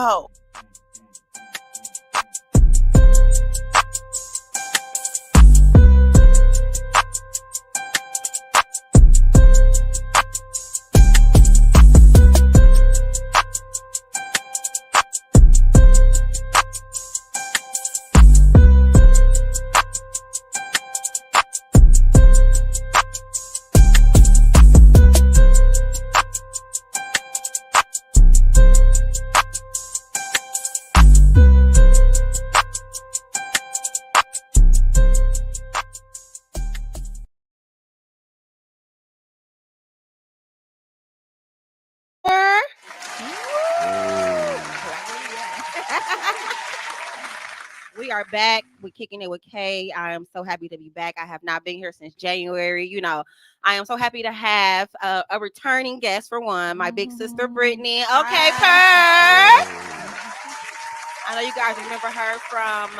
go. We are back. We're kicking it with Kay. I am so happy to be back. I have not been here since January. You know, I am so happy to have a returning guest for one, my big sister Brittany. Okay, Purr. I know you guys remember her from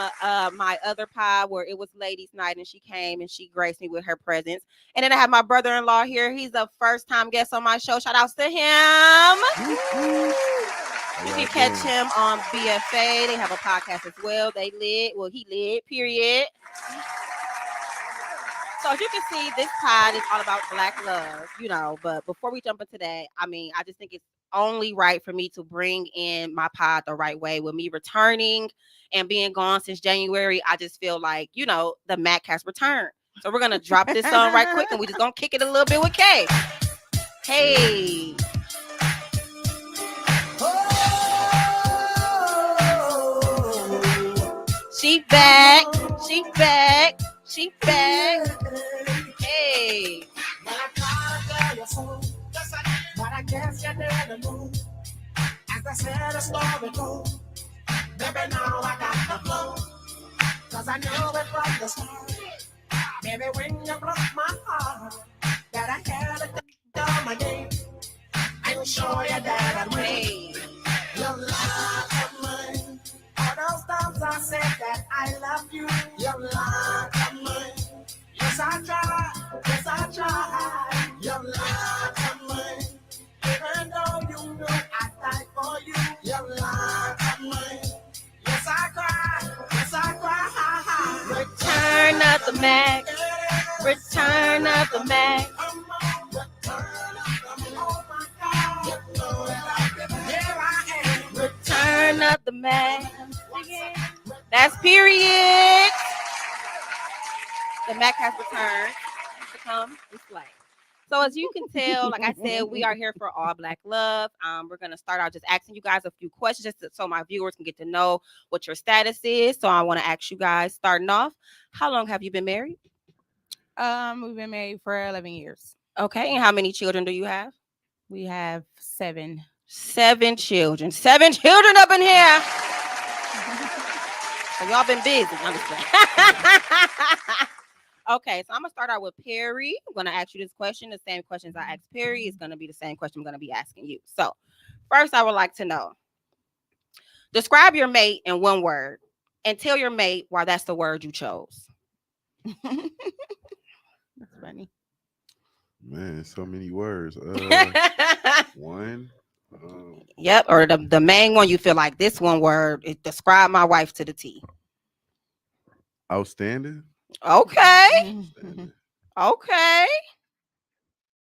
my other pod where it was ladies' night, and she came and she graced me with her presence. And then I have my brother-in-law here. He's a first-time guest on my show. Shout outs to him. You can catch him on BFA. They have a podcast as well. They lit. Well, he lit, period. So as you can see, this pod is all about Black love, you know. But before we jump into that, I mean, I just think it's only right for me to bring in my pod the right way. With me returning and being gone since January, I just feel like, you know, the Mac has returned. So we're going to drop this song right quick, and we're just going to kick it a little bit with Kay. Hey. She back, she back, she back. Hey. But I guess you never knew. As I said, a story goes. Baby, now I got the flow. Cause I know it from the start. Baby, when you broke my heart, that I had to go my game. I'm sure you that I'd win. Your love of mine. All those times I said that I love you. Your love of mine. Yes, I try. Yes, I try. Your love of mine. Even though you know I die for you, your love of mine. Yes, I cry. Yes, I cry. Return of the Mac. Return of the Mac. Return of the Mac. That's period. The Mac has returned to come and slay. So as you can tell, like I said, we are here for all Black love. We're going to start out just asking you guys a few questions just so my viewers can get to know what your status is. So I want to ask you guys, starting off, how long have you been married? We've been married for 11 years. Okay. And how many children do you have? We have 7. 7 children. 7 children up in here. So y'all been busy. I'm just playing. Okay, so I'm going to start out with Perry. I'm going to ask you this question. The same questions I asked Perry is going to be the same question I'm going to be asking you. So first, I would like to know, describe your mate in one word and tell your mate why that's the word you chose. That's funny. Man, so many words. One. Yep, or the main one you feel like this one word, it describe my wife to the T. Outstanding. Okay. Okay.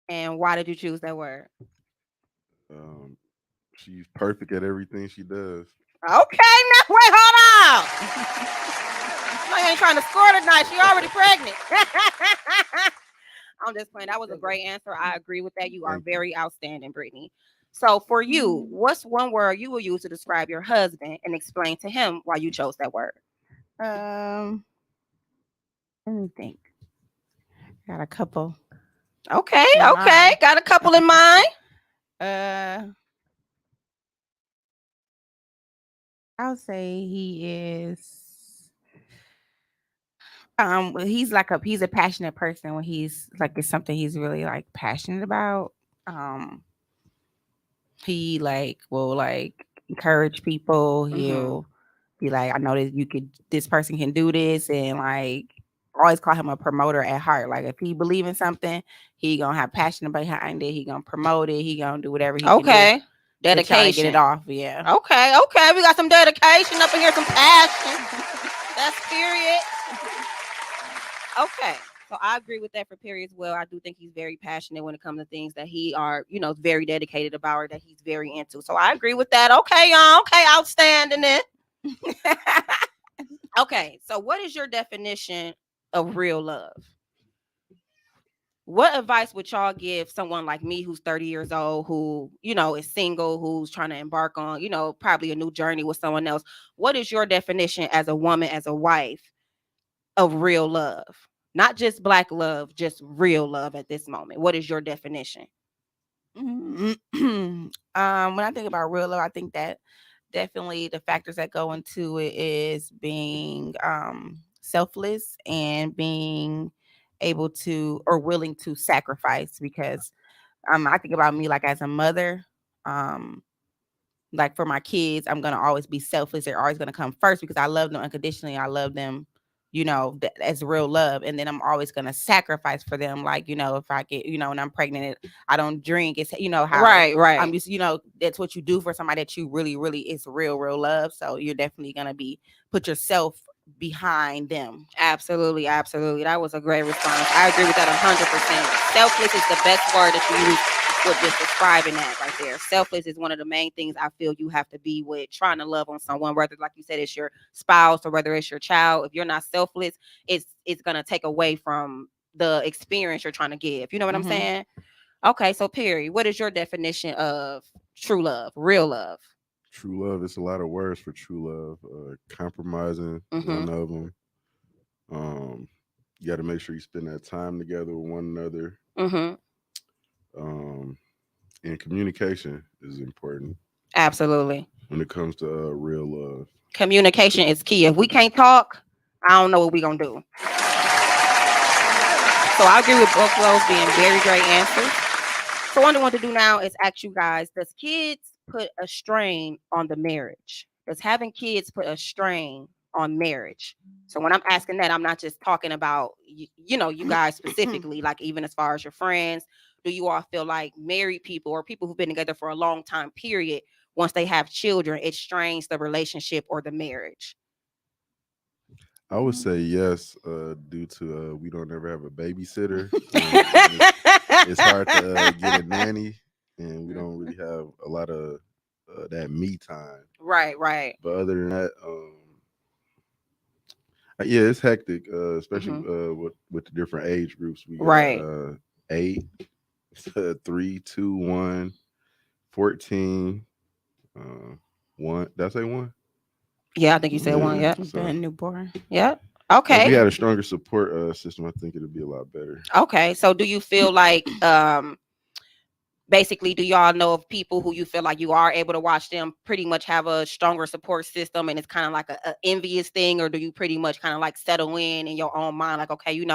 And why did you choose that word? She's perfect at everything she does. Okay, now wait, hold on. No, you ain't trying to score tonight. She already pregnant. I'm just playing. That was a great answer. I agree with that. You are very outstanding, Brittany. So for you, what's one word you will use to describe your husband and explain to him why you chose that word? Let me think. Got a couple. Okay. Got a couple in mind. I'll say he is. He's a passionate person when he's like it's something he's really like passionate about. He will encourage people. He'll be like, I know that this person can do this, and like always call him a promoter at heart. Like if he believe in something, he gonna have passion behind it. He gonna promote it. He gonna do whatever he can do to try to get it Dedication. off. Yeah. Okay, okay. We got some dedication up in here, some passion. That's period. Okay. So I agree with that for Perry as well. I do think he's very passionate when it comes to things that he are, very dedicated about or that he's very into. So I agree with that. Okay, y'all. Okay, outstanding it. Okay, so what is your definition of real love? What advice would y'all give someone like me who's 30 years old, who, is single, who's trying to embark on, probably a new journey with someone else? What is your definition as a woman, as a wife, of real love? Not just black love, just real love at this moment. What is your definition? When I think about real love, I think that definitely the factors that go into it is being selfless and being able to or willing to sacrifice, because I think about me like as a mother, um like for my kids, I'm gonna always be selfless. They're always gonna come first because I love them unconditionally. I love them, as real love. And then I'm always gonna sacrifice for them. Like, if I get, when I'm pregnant, I don't drink. It's how Right, right. I'm used, that's what you do for somebody that you really, really is real love. So you're definitely gonna put yourself behind them. Absolutely, absolutely. That was a great response. I agree with that 100%. Selfless is the best word that you use with just describing that right there. Selfless is one of the main things I feel you have to be with trying to love on someone, whether, like you said, it's your spouse or whether it's your child. If you're not selfless, it's gonna take away from the experience you're trying to give. You know what I'm saying? Okay, so Perry, what is your definition of true love, real love? True love. It's a lot of words for true love. Compromising, one of them. You got to make sure you spend that time together with one another. Um, and communication is important Absolutely. when it comes to real love. Communication is key. If we can't talk, I don't know what we're gonna do. So I agree with both of those being very great answers. So what I want to do now is ask you guys, does kids put a strain on the marriage? Does having kids put a strain on marriage? So when I'm asking that, I'm not just talking about, you guys specifically, like even as far as your friends. Do you all feel like married people or people who've been together for a long time period, once they have children, it strains the relationship or the marriage? I would say yes, due to we don't ever have a babysitter. It's hard to get a nanny, and we don't really have a lot of that me time. Right, right. But other than that, yeah, it's hectic, especially with the different age groups. We got Right. 8, 3, 2, 1, 14, 1. Did I say 1? Yeah, I think you said one. Yeah, Yeah. so Newborn. Yeah. if Okay. we had a stronger support system, I think it'd be a lot better. Okay. So do you feel like basically, do y'all know of people who you feel like you are able to watch them pretty much have a stronger support system and it's kind of like a envious thing, or do you pretty much kind of like settle in your own mind, like, okay,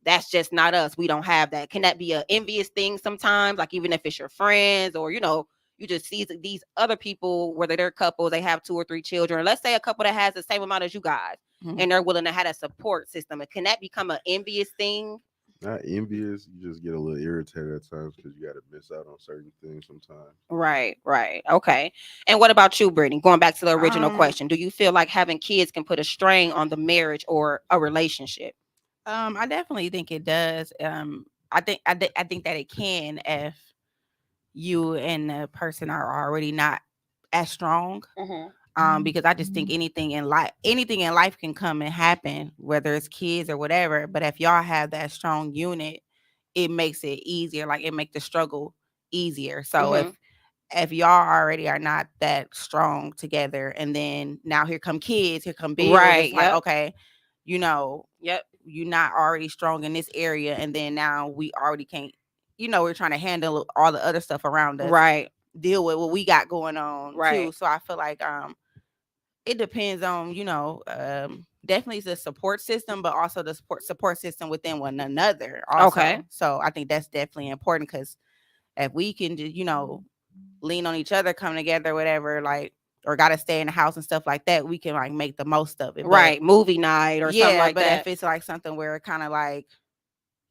that's just not us. We don't have that. Can that be an envious thing sometimes? Like even if it's your friends or, you just see these other people, whether they're couples, they have 2 or 3 children. Let's say a couple that has the same amount as you guys and they're willing to have a support system. And can that become an envious thing? Not envious, you just get a little irritated at times because you got to miss out on certain things sometimes. Right, right. Okay. And what about you, Brittany? Going back to the original question, do you feel like having kids can put a strain on the marriage or a relationship? I definitely think it does. I think that it can if you and the person are already not as strong. Because I just think anything in life can come and happen, whether it's kids or whatever. But if y'all have that strong unit, it makes it easier. Like it makes the struggle easier. So if y'all already are not that strong together, and then now here come kids, here come bills, Right. it's like, Yep. okay, Yep. you're not already strong in this area, and then now we already can't, we're trying to handle all the other stuff around us, Right. deal with what we got going on Right. too. So I feel like it depends on, definitely the support system, but also the support system within one another also. Okay. So I think that's definitely important, because if we can just, lean on each other, come together, whatever, like, or gotta stay in the house and stuff like that, we can like make the most of it. Right. Movie night or something like but that. if it's like something where it kind of like,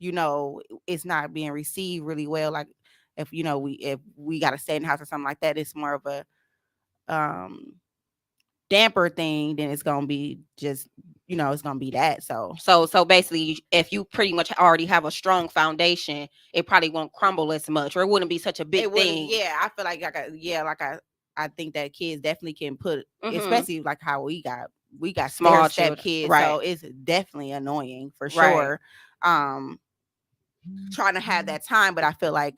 it's not being received really well, like if we got to stay in the house or something like that, it's more of a um damper thing, then it's gonna be just it's gonna be that. So So basically, if you pretty much already have a strong foundation, it probably won't crumble as much, or it wouldn't be such a big it wouldn't. thing. Yeah, I feel I think that kids definitely can put, especially like how we got Small stair step children, kids, right. so it's definitely annoying for Right. sure. Um, trying to have that time, but I feel like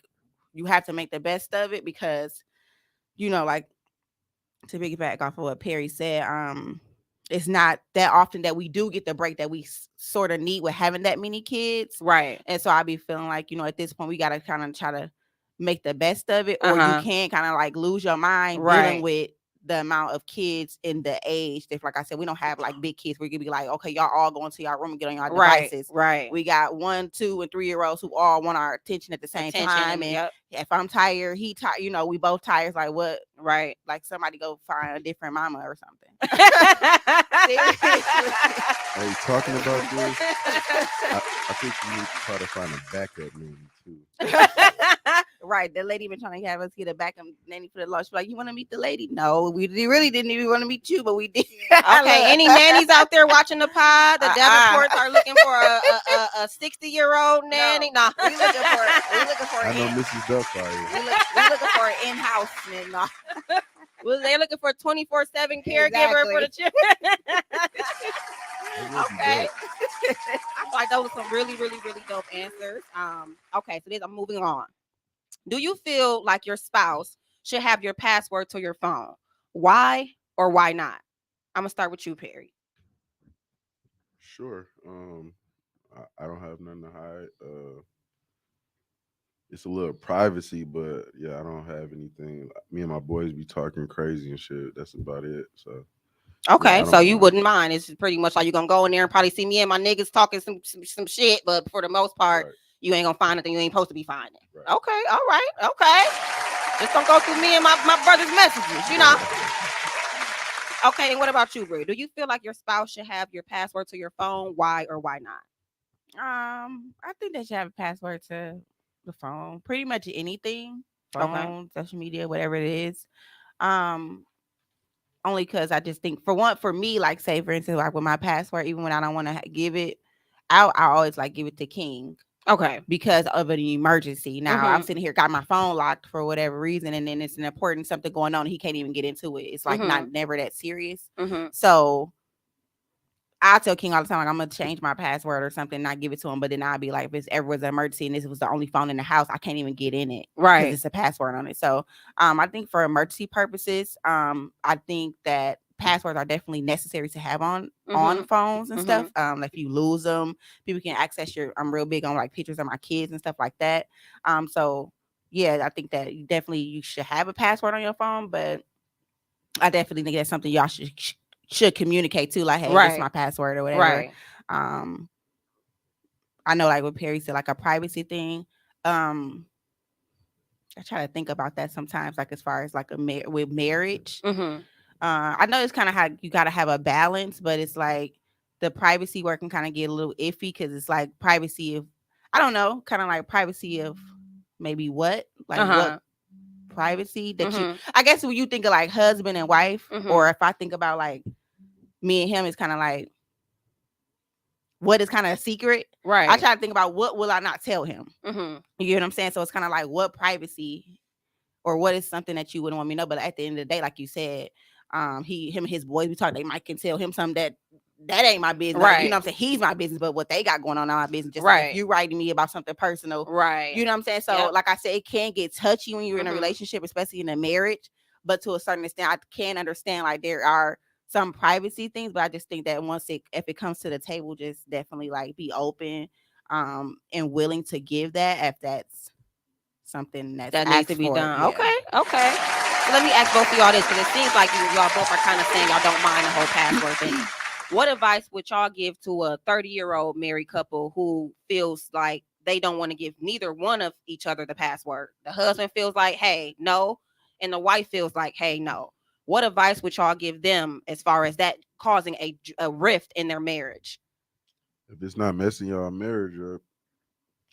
you have to make the best of it because like to piggyback off of what Perry said, it's not that often that we do get the break that we sort of need with having that many kids. Right. And so I be feeling like, at this point we got to kind of try to make the best of it, or you can kind of like lose your mind dealing Right. with the amount of kids in the age that, like I said, we don't have like big kids. We could be like, okay, y'all all go into your room and get on your Right. devices. Right. We got 1, 2, and 3-year-olds who all want our attention at the same time. And Yep. if I'm tired, he tired, we both tired. It's like, what? Right. Like somebody go find a different mama or something. Hey, talking about this, I think you need to try to find a backup nanny too. Right. The lady been trying to have us get a backup nanny for the launch. Like, you want to meet the lady? No, we really didn't even want to meet you, but we did. Okay, any nannies out there watching the pod? The Davenports are looking for a 60-year-old nanny. No, we looking for I know Mrs. Duffire. we looking for an in-house nanny. No. Well, they're looking for a 24/7 caregiver Exactly. for the children. Okay. I feel like those are some really, really, really dope answers. Okay, so I'm moving on. Do you feel like your spouse should have your password to your phone? Why or why not? I'm gonna start with you, Perry. Sure. I don't have nothing to hide. It's a little privacy, but yeah, I don't have anything. Me and my boys be talking crazy and shit. That's about it. So Okay, I so don't you mind. wouldn't mind. It's pretty much like you're gonna go in there and probably see me and my niggas talking some shit, but for the most part, Right. you ain't gonna find anything you ain't supposed to be finding. Right. Okay, all right, okay. Just don't go through me and my brother's messages, Okay, and what about you, Brie? Do you feel like your spouse should have your password to your phone? Why or why not? I think they should have a password to the phone. Pretty much anything. Phone, social media, whatever it is. Only because I just think for me, like say for instance, like with my password, even when I don't want to give it, I always like give it to King. Okay. Because of an emergency. Now I'm sitting here, got my phone locked for whatever reason, and then it's an important something going on, and he can't even get into it. It's like never that serious. So I tell King all the time, like I'm gonna change my password or something, not give it to him. But then I'll be like, if it's ever was an emergency and this was the only phone in the house, I can't even get in it, right? Because it's a password on it. So I think for emergency purposes, I think that passwords are definitely necessary to have on phones and stuff. If you lose them, people can access your. I'm real big on like pictures of my kids and stuff like that. So yeah, I think that you should have a password on your phone, but I definitely think that's something y'all should communicate to, like, hey, this is my password or whatever. Right. I know, like what Perry said, like a privacy thing. I try to think about that sometimes, like as far as like with marriage. I know it's kind of how you got to have a balance, but it's like the privacy work can kind of get a little iffy because it's like privacy of, I don't know, kind of like privacy of maybe what, like what privacy that you, I guess when you think of like husband and wife, or if I think about like me and him, it's kind of like what is kind of a secret. Right. I try to think about what will I not tell him. You get what I'm saying? So it's kind of like what privacy or what is something that you wouldn't want me to know. But at the end of the day, like you said, him and his boys, we talk, they might can tell him something that ain't my business. Right. Like, you know what I'm saying? He's my business, but what they got going on my business. Just right. Like if you writing me about something personal. Right. You know what I'm saying? So like I said, it can get touchy when you're in a relationship, especially in a marriage. But to a certain extent, I can understand like there are some privacy things, but I just think that if it comes to the table, just definitely like be open and willing to give that if that's something that needs to be done. Yeah. Okay. So let me ask both of y'all this, because it seems like y'all both are kind of saying y'all don't mind the whole password thing. What advice would y'all give to a 30-year-old married couple who feels like they don't want to give neither one of each other the password? The husband feels like, hey, no, and the wife feels like, hey, no. What advice would y'all give them as far as that causing a rift in their marriage? If it's not messing y'all marriage up,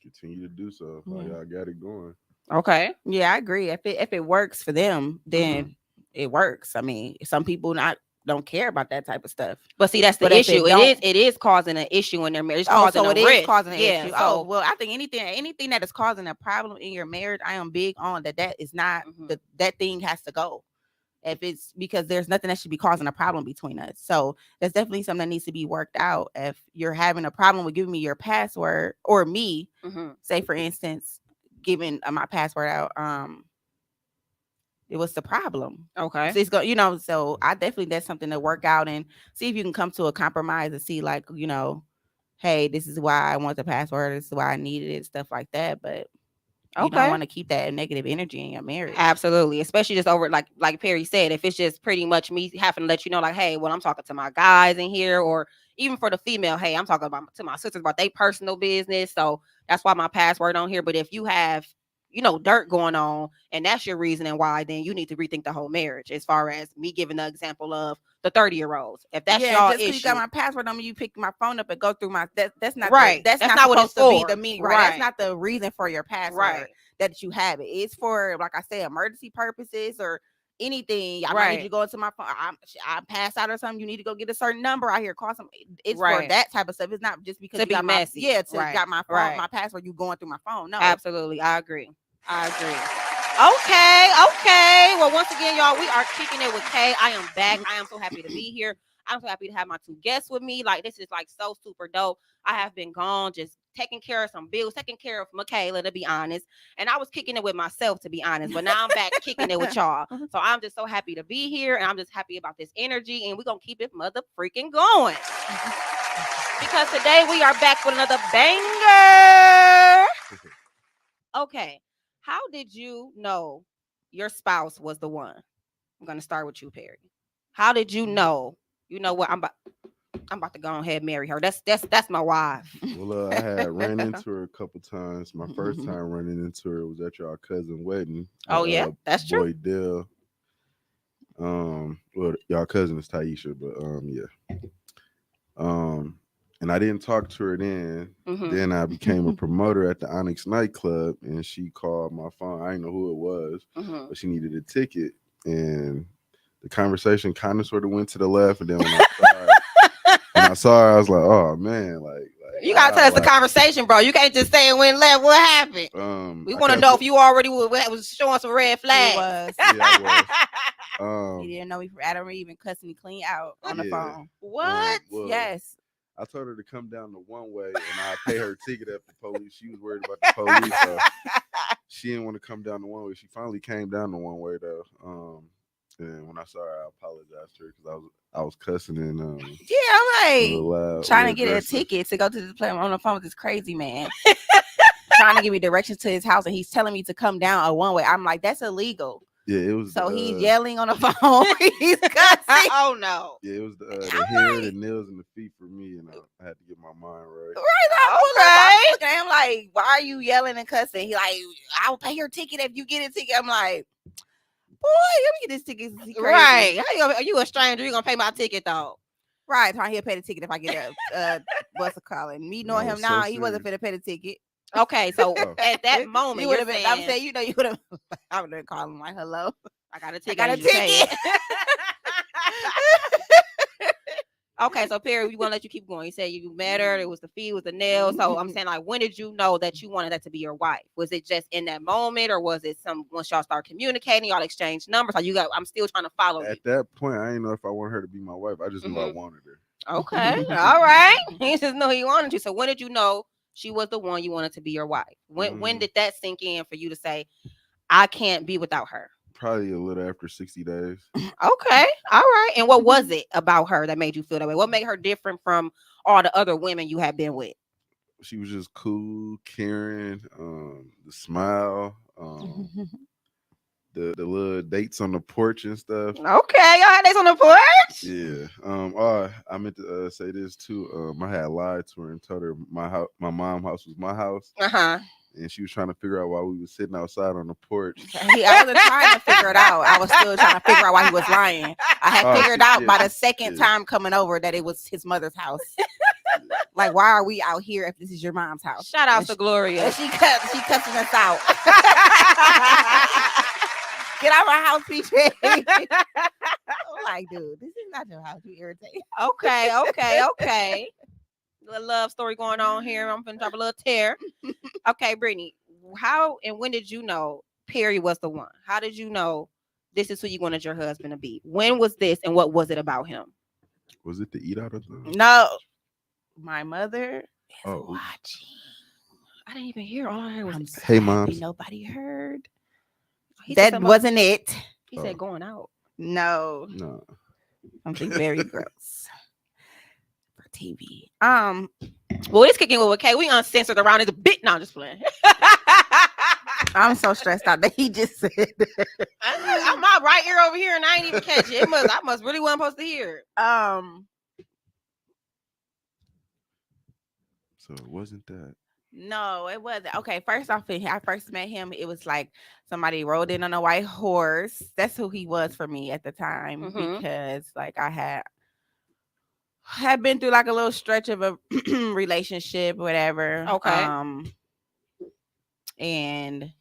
continue to do so. Y'all got it going. Okay. Yeah, I agree. If it works for them, then it works. I mean, some people not don't care about that type of stuff. But see, that's But the if issue. it don't, It is causing an issue in their marriage. It's oh, causing so a it is rift. causing an Yeah. issue. So Oh, well, I think anything that is causing a problem in your marriage, I am big on that. That is not that thing has to go. If it's because there's nothing that should be causing a problem between us. So that's definitely something that needs to be worked out. If you're having a problem with giving me your password or me, say for instance, giving my password out, it was the problem. okay. So it's go, so I definitely that's something to work out and see if you can come to a compromise and see like, hey, this is why I want the password, this is why I needed it, stuff like that. But you don't want to keep that negative energy in your marriage. Absolutely. Especially just over like Perry said, if it's just pretty much me having to let you know, like, hey, well, I'm talking to my guys in here, or even for the female, hey, I'm talking to my sisters about their personal business. So that's why my password on here. But if you have, dirt going on and that's your reasoning why, then you need to rethink the whole marriage, as far as me giving the example of the 30-year-olds. If that's y'all just issue, you got my password on me, you pick my phone up and go through my that's not right. That's not what it's supposed to for. be the meaning, right? That's not the reason for your password, Right. that you have it. It's for, like I said, emergency purposes or anything. I might Right. need you to go into my phone. I'm passed out or something. You need to go get a certain number out here. Call some. It's for Right. that type of stuff. It's not just because To you be got messy. my Right. got my phone, Right. my password. You going through my phone? No, Absolutely, I agree. Okay. Well, once again, y'all, we are kicking it with Kay. I am back. I am so happy to be here. I'm so happy to have my two guests with me. Like, this is like so super dope. I have been gone, just taking care of some bills, taking care of Michaela, to be honest. And I was kicking it with myself, to be honest. But now I'm back kicking it with y'all. So I'm just so happy to be here, and I'm just happy about this energy. And we're gonna keep it mother freaking going. Because today we are back with another banger. Okay. How did you know your spouse was the one? I'm gonna start with you, Perry. How did you know? You know what? I'm about to go ahead and marry her. That's my wife. Well, I had ran into her a couple times. My first time running into her was at y'all cousin wedding. Oh yeah, that's true. Boy Dill. Well, y'all cousin is Taisha, but yeah. And I didn't talk to her then. Then I became a promoter at the Onyx nightclub, and she called my phone. I didn't know who it was, but she needed a ticket, and the conversation kind of sort of went to the left. And then when I saw her, I was like, "Oh man, like you gotta tell us the conversation, bro. You can't just say it went left. What happened? We want to know if you already was showing some red flags." Was. Yeah, I was. You didn't know Adam even cussed me clean out on the phone. What? Well, yes. I told her to come down the one way, and I pay her ticket at the police. She was worried about the police, so she didn't want to come down the one way. She finally came down the one way though. And when I saw her, I apologized to her because I was cussing and I'm loud, trying to get a ticket to go to the play on the phone with this crazy man. Trying to give me directions to his house, and he's telling me to come down a one way. I'm like, that's illegal. Yeah, it was. So he's yelling on the phone. He's cussing. Oh no! Yeah, it was the hair, the nails, and the feet for me, and I had to get my mind right. I'm looking at him like, why are you yelling and cussing? He like, I will pay your ticket if you get a ticket. I'm like, boy, let me get this ticket. Right? Are you a stranger? You gonna pay my ticket though? Right? He'll pay the ticket if I get a what's it called? Me knowing him now, he wasn't finna pay the ticket. Okay, so at that moment, you would have been. I'm saying, you would have. I would have called him like, "Hello, I got a ticket." I got a ticket. Okay, so Perry, we want to let you keep going. You said you met her. It was the feet, it was the nails. So I'm saying, like, when did you know that you wanted that to be your wife? Was it just in that moment, or was it once y'all start communicating, y'all exchange numbers? Like, I'm still trying to follow. At that point, I didn't know if I wanted her to be my wife. I just knew I wanted her. Okay, all right. He just knew he wanted you. So when did you know she was the one you wanted to be your wife? When did that sink in for you to say, I can't be without her? Probably a little after 60 days. Okay, all right. And what was it about her that made you feel that way? What made her different from all the other women you have been with? She was just cool, caring, the smile, the little dates on the porch and stuff. Okay, y'all had dates on the porch? Yeah. I meant to say this too. I had lied to her and told her my mom's house was my house. And she was trying to figure out why we were sitting outside on the porch. I wasn't trying to figure it out. I was still trying to figure out why he was lying. I had figured out by the second time coming over that it was his mother's house. Like, why are we out here if this is your mom's house? Shout out to Gloria. She cussing us out. Get out of my house, PJ. I'm like, dude, this is not your house. You irritate. Okay. Little love story going on here. I'm gonna drop a little tear. Okay, Brittany, how and when did you know Perry was the one? How did you know this is who you wanted your husband to be? When was this, and what was it about him? Was it the eat out of the? No, my mother is Oh. watching. I didn't even hear. All I heard was I'm so Hey, happy moms. nobody heard. he said That something wasn't it. He said going out. No, No. something very gross for TV. Well, it's kicking with K. We uncensored around this bit. No, I'm just playing. I'm so stressed out that he just said that. I'm my right ear over here, and I ain't even catch it. I must really wasn't supposed to hear it. So it wasn't that. No, it wasn't. Okay, first off, when I first met him, it was like somebody rode in on a white horse. That's who he was for me at the time because like I had been through like a little stretch of a relationship, whatever. Okay. And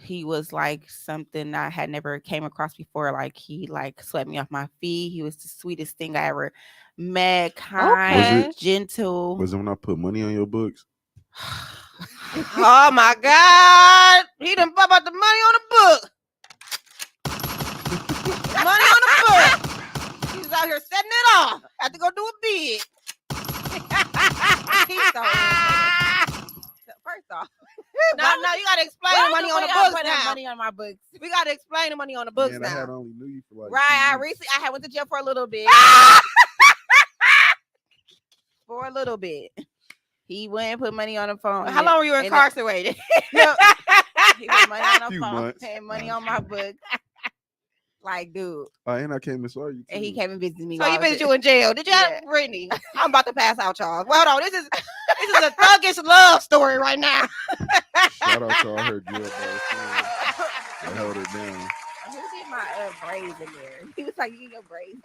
he was like something I had never came across before. Like he like swept me off my feet. He was the sweetest thing I ever met. Kind, gentle. Was it when I put money on your books? Oh my God! He done bought about the money on the book. Money on the book. He was out here setting it off. Had to go do a bid. He's so first off. No, you gotta explain the money on the books now. Money on my books. We gotta explain the money on the books Man, now. I had only knew you for like Right. I had went to jail for a little bit. For a little bit. He went and put money on the phone. How long were you incarcerated? He put money on the Few phone, months. paying money on my book. Like, dude. And I came and saw you too. And he came and visited me. So you visited you in jail. Did you have Brittany? I'm about to pass out, y'all. Well, hold on. This is a thuggish love story right now. Shout out to all her jail boys. I held her down. Who did my braids in there? He was like, you get your braids.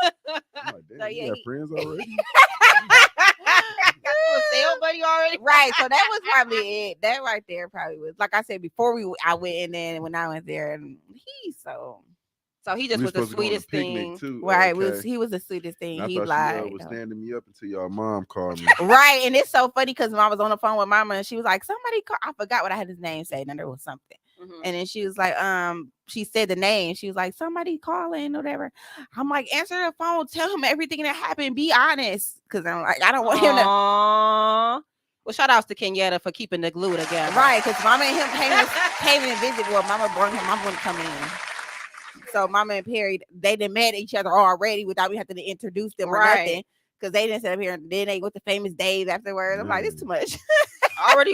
I'm like, damn, So, you yeah, got friends already? Got you a sale buddy already? Right. So that was probably it. That right there probably was. Like I said, before I went in there and when I went there, and So he just We was the supposed to go on a sweetest picnic, thing. too. Right. Okay. He was the sweetest thing. And I He thought lied. she was standing me up until y'all mom called me. Right. And it's so funny because when I was on the phone with mama and she was like, somebody call. I forgot what I had his name say. And there was something. And then she was like, she said the name. She was like, somebody calling, whatever. I'm like, answer the phone, tell him everything that happened, be honest. Cause I'm like, I don't want him to. Well, shout outs to Kenyatta for keeping the glue together. Right, because mama and him came and visit. Well, mama brought him, mama wouldn't come in. So mama and Perry, they done met each other already without me having to introduce them or nothing. Because they didn't sit up here and then they went to famous days afterwards. I'm like, this too much. already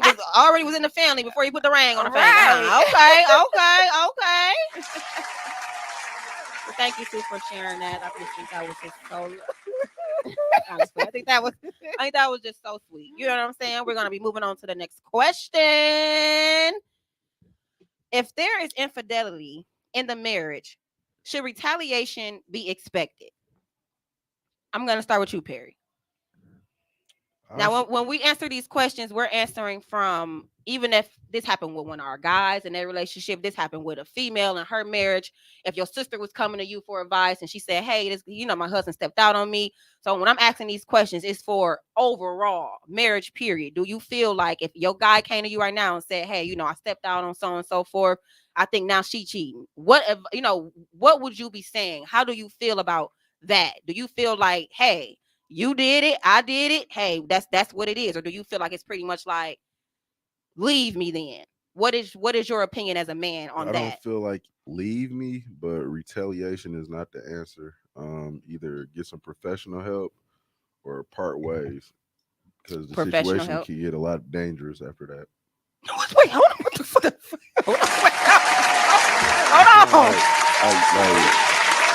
was in the family before you put the ring on the finger. Right. Okay. Well, thank you, Sue, for sharing that. I just think that was just so. Honestly, I think that was just so sweet. You know what I'm saying? We're gonna be moving on to the next question. If there is infidelity in the marriage, should retaliation be expected? I'm gonna start with you, Perry. Now, when we answer these questions, we're answering from, even if this happened with one of our guys in their relationship, this happened with a female in her marriage. If your sister was coming to you for advice and she said, hey, this, my husband stepped out on me. So when I'm asking these questions, it's for overall marriage period. Do you feel like if your guy came to you right now and said, hey, I stepped out on so and so forth, I think now she cheating. What would you be saying? How do you feel about that? Do you feel like, hey, you did it, I did it, hey, that's what it is? Or do you feel like it's pretty much like, leave me then? What is your opinion as a man on that? I don't feel like leave me, but retaliation is not the answer. Either get some professional help or part ways, because the situation can get a lot dangerous after that. Wait, hold on. What the fuck? Hold on.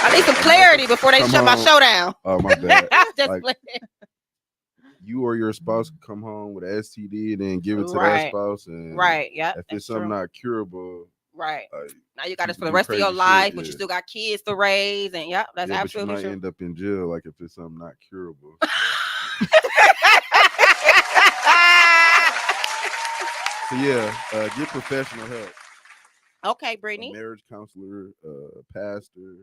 I need some clarity before they shut my show down. Oh, my bad. Just you or your spouse can come home with an STD and then give it to that spouse. And yeah. If it's something not curable. Right. Now you got this for the rest of your life, but you still got kids to raise. And that's absolutely true. You might end up in jail, like if it's something not curable. So yeah, get professional help. Okay, A Brittany. marriage counselor, pastor.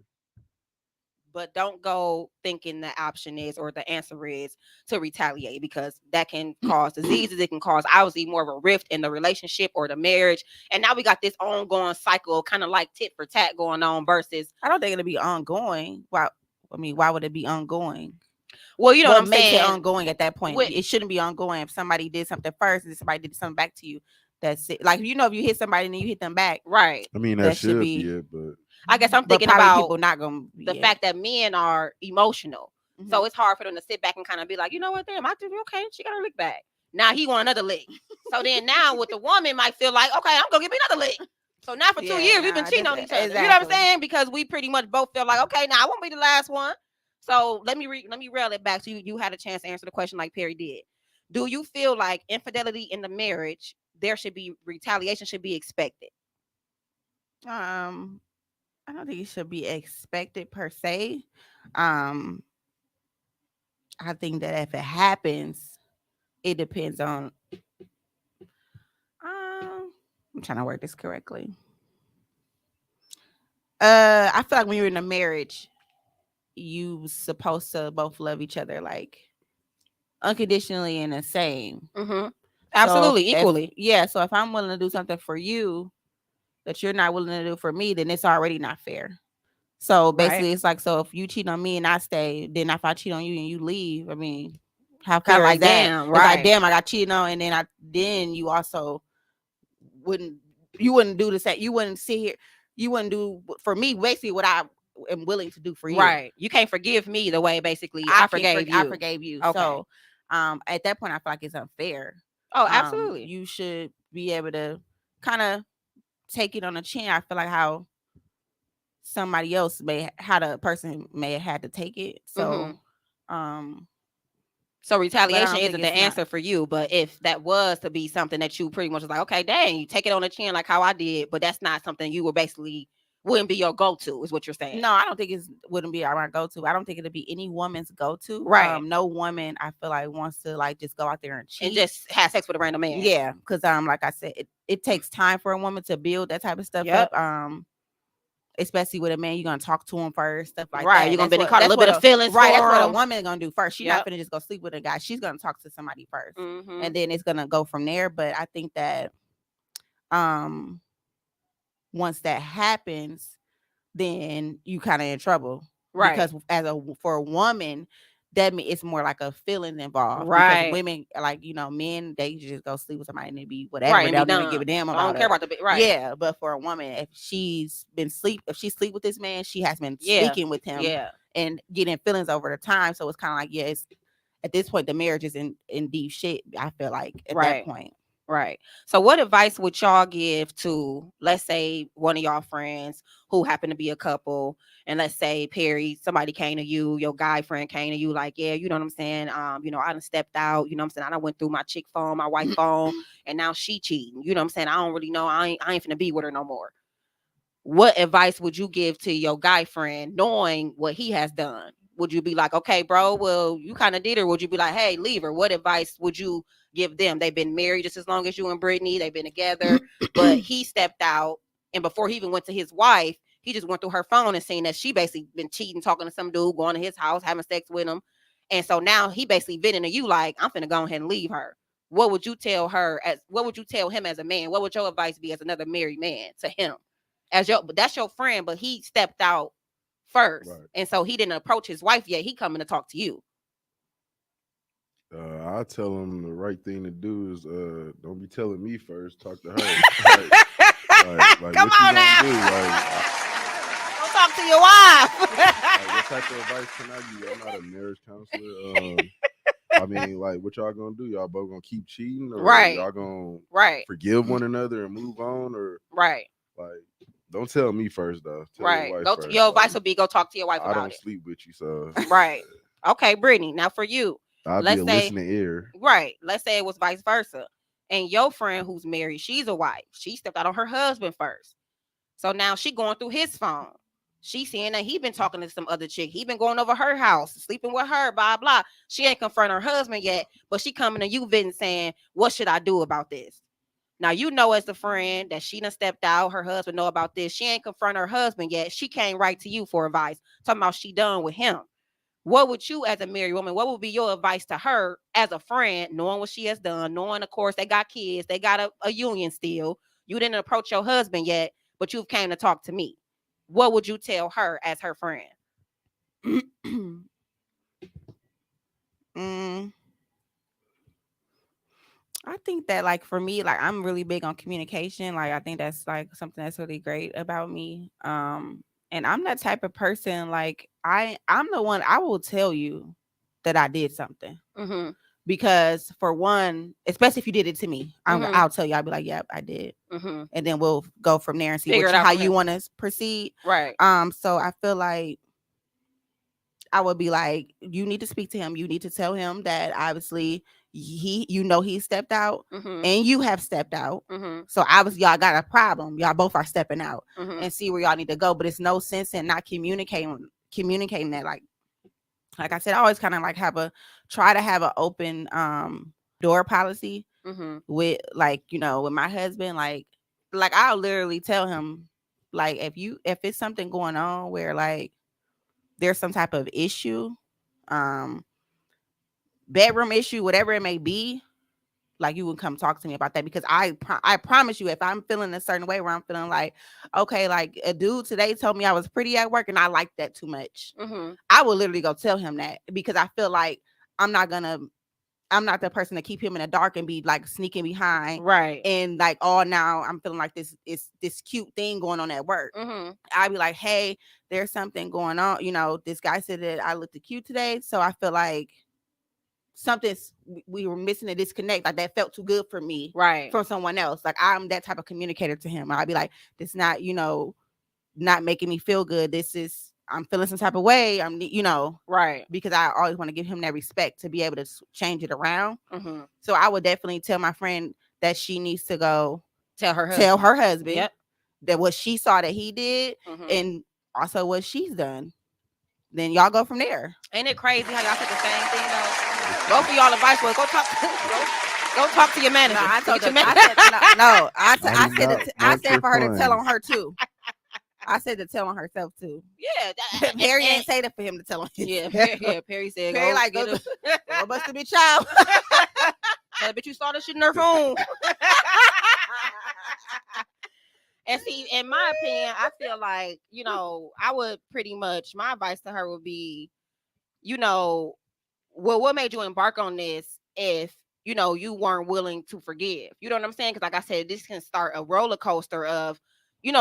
But don't go thinking the option is or the answer is to retaliate, because that can cause diseases. It can cause obviously more of a rift in the relationship or the marriage. And now we got this ongoing cycle, kind of like tit for tat going on versus. I don't think it'll be ongoing. Why? I mean, why would it be ongoing? Well, you know what What I'm makes it saying? ongoing at that point? With, It shouldn't be ongoing if somebody did something first and somebody did something back to you. That's it. Like, if you hit somebody and then you hit them back, right. I mean, that that should should be be. it, but I guess I'm But thinking probably about people not gonna the be. fact that men are emotional. Mhm. So it's hard for them to sit back and kind of be like, you know what, damn, I did okay. She got her lick back. Now he want another lick. So then now with the woman might feel like, okay, I'm gonna give me another lick. So now for 2 Yeah, years we've been nah, cheating on this- each other. You know what I'm exactly. saying? Because we pretty much both feel like, okay, now I won't be the last one. So let me rail it back to you. You had a chance to answer the question like Perry did. Do you feel like infidelity in the marriage, there should be retaliation, should be expected? I don't think it should be expected per se. Um, I think that if it happens, it depends on. I'm trying to word this correctly. I feel like when you're in a marriage, you supposed to both love each other like unconditionally and the same. Mm-hmm. So Absolutely, equally. so if I'm willing to do something for you that you're not willing to do for me, then it's already not fair. So Right. basically, it's like, so if you cheat on me and I stay, then if I cheat on you and you leave, I mean, how Kind of fair is like, that? damn, It's like, right. damn, I got cheated on, and then you also wouldn't you wouldn't do the same. You wouldn't sit here. You wouldn't do for me basically what I am willing to do for you. Right. You can't forgive me the way basically I forgave you. I forgave you. Okay. So, at that point, I feel like it's unfair. Oh, absolutely. You should be able to kind of take it on the chin. I feel like how somebody else how the person may have had to take it. So, um, So but I retaliation don't think isn't the it's not. answer for you, but if that was to be something that you pretty much was like, okay, dang, you take it on the chin like how I did, but that's not something you were basically wouldn't be your go-to, is what you're saying. No, I don't think it wouldn't be our go-to. I don't think it'd be any woman's go-to. Right. No woman, I feel like, wants to like just go out there and cheat And just have sex with a random man. Yeah, because like I said, it takes time for a woman to build that type of stuff Yep. up. Especially with a man, you're gonna talk to him first, stuff like Right. that. You're gonna be caught a little bit of feelings. Right. That's for what a him. woman is gonna do first. She's Yep. not gonna just go sleep with a guy. She's gonna talk to somebody 1st, Mhm. and then it's gonna go from there. But I think that once that happens, then you kind of in trouble. Right. Because for a woman, that means it's more like a feeling involved. Right. Because women, like, men, they just go sleep with somebody and it be whatever. Right. And They be don't even done. give a damn I about don't it. care about the right. Yeah, but for a woman, if she sleep with this man, she has been Yeah. speaking with him Yeah. and getting feelings over the time. So it's kind of like, yeah, it's at this point the marriage is in deep shit. I feel like at Right. that point. Right. So what advice would y'all give to, let's say, one of y'all friends who happen to be a couple, and let's say, Perry, somebody came to you, your guy friend came to you like, yeah, you know what I'm saying? I done stepped out, you know what I'm saying? I done went through my chick phone, my wife phone, and now she cheating. You know what I'm saying? I don't really know. I ain't finna be with her no more. What advice would you give to your guy friend knowing what he has done? Would you be like, okay, bro, well, you kind of did, or would you be like, hey, leave her? What advice would you give them? They've been married just as long as you and Brittany. They've been together, but he stepped out. And before he even went to his wife, he just went through her phone and seen that she basically been cheating, talking to some dude, going to his house, having sex with him. And so now he basically venting to you like, I'm finna go ahead and leave her. What would you tell him as a man? What would your advice be as another married man to him? But that's your friend, but he stepped out first. Right. And so he didn't approach his wife yet. He coming to talk to you. I tell him the right thing to do is don't be telling me first. Talk to her. Like Come what on you now. gonna do? Don't talk to your wife. What type of advice can I give you? I'm not a marriage counselor. I mean, like, what y'all gonna do? Y'all both gonna keep cheating, or Right. y'all gonna Right. forgive one another and move on, or Right. like, don't tell me first though. Tell Right. your wife Go first. to your Like, advice would be go talk to your wife I about don't it. sleep with you, so Right. Okay, Brittany. Now for you, I'll let's be a say- listening ear. right. Let's say it was vice versa. And your friend who's married, she's a wife. She stepped out on her husband first. So now she going through his phone. She seeing that he been talking to some other chick. He been going over her house, sleeping with her, blah, blah. She ain't confronting her husband yet, but she coming to you, Vin, saying, what should I do about this? Now you know as a friend that she done stepped out. Her husband know about this. She ain't confront her husband yet. She came right to you for advice, talking about she done with him. What would you, as a married woman, what would be your advice to her as a friend, knowing what she has done, knowing, of course, they got kids, they got a union still. You didn't approach your husband yet, but you came to talk to me. What would you tell her as her friend? Mm, I think that like for me, like I'm really big on communication. Like I think that's like something that's really great about me. And I'm that type of person, like I'm the one I will tell you that I did something. Mm-hmm. Because for one, especially if you did it to me, Mm-hmm. I'll tell you, I'll be like, yep, I did. Mm-hmm. And then we'll go from there and see Figure what it out how from you there. want to proceed. Right. So I feel like I would be like, you need to speak to him. You need to tell him that obviously he stepped out Mm-hmm. and you have stepped out. Mm-hmm. So obviously y'all got a problem. Y'all both are stepping out Mm-hmm. and see where y'all need to go. But it's no sense in not communicating that. Like I said, I always kind of like try to have an open door policy Mm-hmm. with like, with my husband. Like I'll literally tell him, like, if it's something going on where like there's some type of issue, um, bedroom issue, whatever it may be, like you would come talk to me about that, because I promise you, if I'm feeling a certain way where I'm feeling like, okay, like a dude today told me I was pretty at work and I like that too much, Mm-hmm. I will literally go tell him that, because I feel like I'm not the person to keep him in the dark and be like sneaking behind Right. and like, oh, now I'm feeling like this is this cute thing going on at work. Mm-hmm. I'd be like, hey, there's something going on. This guy said that I looked cute today, so I feel like something's we were missing a disconnect. Like that felt too good for me Right. from someone else. Like I'm that type of communicator to him. I'd be like, this not not making me feel good. I'm feeling some type of way. Right. Because I always want to give him that respect to be able to change it around. Mm-hmm. So I would definitely tell my friend that she needs to go Tell her husband. tell her husband Yep. that what she saw that he did, Mm-hmm. and also what she's done. Then y'all go from there. Ain't it crazy how y'all said the same thing though? Both of y'all advice was go talk to your manager. No, I told Get her. your I manager. said no. I do not want said your for her to tell funds. on her too. I said to tell on herself too. Yeah. Perry ain't say that for him to tell on his. Yeah. Perry said Perry go like get go him. bust the bitch out. Tell the bitch you saw this shit in her phone. And see, in my opinion, I feel like, I would pretty much, my advice to her would be, what made you embark on this if, you weren't willing to forgive? You know what I'm saying? Because like I said, this can start a roller coaster of,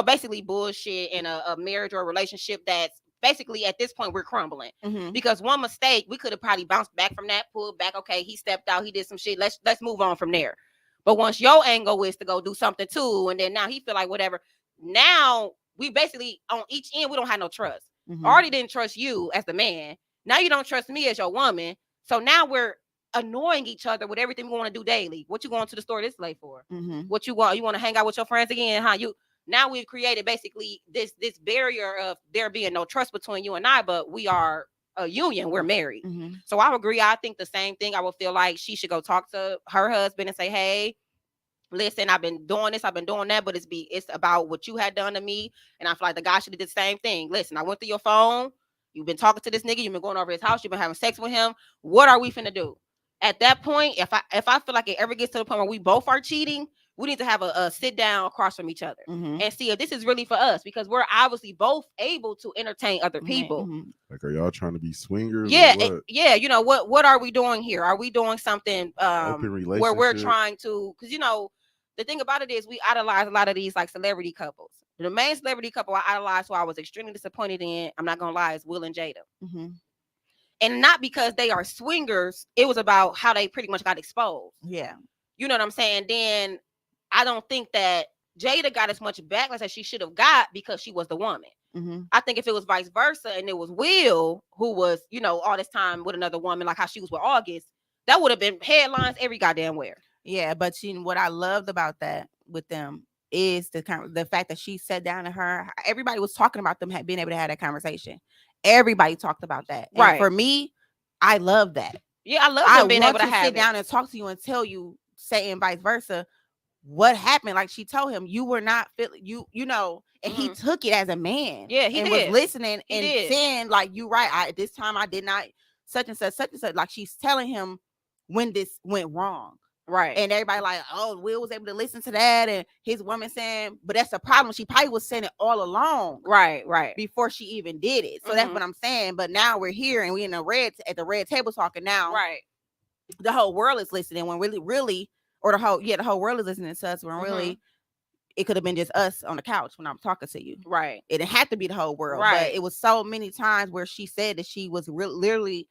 basically bullshit in a marriage or a relationship that's basically at this point we're crumbling. Mm-hmm. Because one mistake, we could have probably bounced back from that, pulled back. Okay, he stepped out, he did some shit. Let's move on from there. But once your angle is to go do something too, and then now he feel like whatever, now we basically on each end we don't have no trust. Mm-hmm. I already didn't trust you as the man. Now you don't trust me as your woman. So now we're annoying each other with everything we want to do daily. What you going to the store this late for? Mm-hmm. What you want? You want to hang out with your friends again? Huh? Now we've created basically this barrier of there being no trust between you and I, but we are a union. We're married. Mm-hmm. So I would agree. I think the same thing. I would feel like she should go talk to her husband and say, hey, listen, I've been doing this, I've been doing that, but it's about what you had done to me. And I feel like the guy should have did the same thing. Listen, I went through your phone. You've been talking to this nigga. You've been going over his house. You've been having sex with him. What are we finna do? At that point, if I feel like it ever gets to the point where we both are cheating, we need to have a sit down across from each other Mm-hmm. and see if this is really for us, because we're obviously both able to entertain other people. Mm-hmm. Like, are y'all trying to be swingers? Yeah, or what? yeah. What are we doing here? Are we doing something Open where we're relationship? trying to? Because the thing about it is we idolize a lot of these like celebrity couples. The main celebrity couple I idolized, who I was extremely disappointed in, I'm not gonna lie, is Will and Jada. Mm-hmm. And not because they are swingers, it was about how they pretty much got exposed. Yeah. You know what I'm saying? Then I don't think that Jada got as much backlash as she should have got because she was the woman. Mm-hmm. I think if it was vice versa and it was Will who was, all this time with another woman, like how she was with August, that would have been headlines every goddamn where. Yeah, but what I loved about that with them is the fact that she sat down to her. Everybody was talking about them being able to have that conversation. Everybody talked about that. And right. For me, I love that. Yeah, I love them being able to sit down and talk to you and tell you, say, and vice versa, what happened? Like she told him, you were not feeling you know, and he took it as a man. Yeah, he and did. was listening He and did. saying, like, you right. This time I did not such and such, such and such. Like she's telling him when this went wrong. Right. And everybody like, oh, Will was able to listen to that, and his woman saying, but that's the problem. She probably was saying it all along, right. before she even did it. So that's what I'm saying. But now we're here and we in the at the red table talking now. Right. The whole world is listening when really, or the whole world is listening to us when really it could have been just us on the couch when I'm talking to you. Right. It didn't have to be the whole world, Right. but it was so many times where she said that she was literally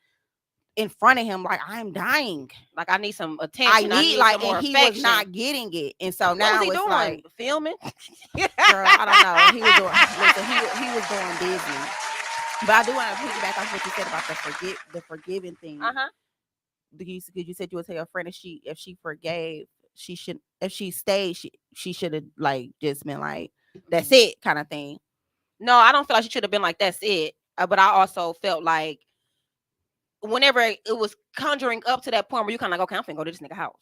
in front of him, like, I'm dying. Like, I need some attention. I need like some and more he affection. was not getting it. And so What now was he it's doing? like, Filming? girl, I don't know. He was doing listen, he was doing busy. But I do want to piggyback off what you said about the forgiving thing. You said you would tell your friend if she forgave, she should, if she stayed, she should have like just been like, that's it kind of thing. No, I don't feel like she should have been like, that's it. But I also felt like whenever it was conjuring up to that point where you kind of like, okay, I'm finna go to this nigga house.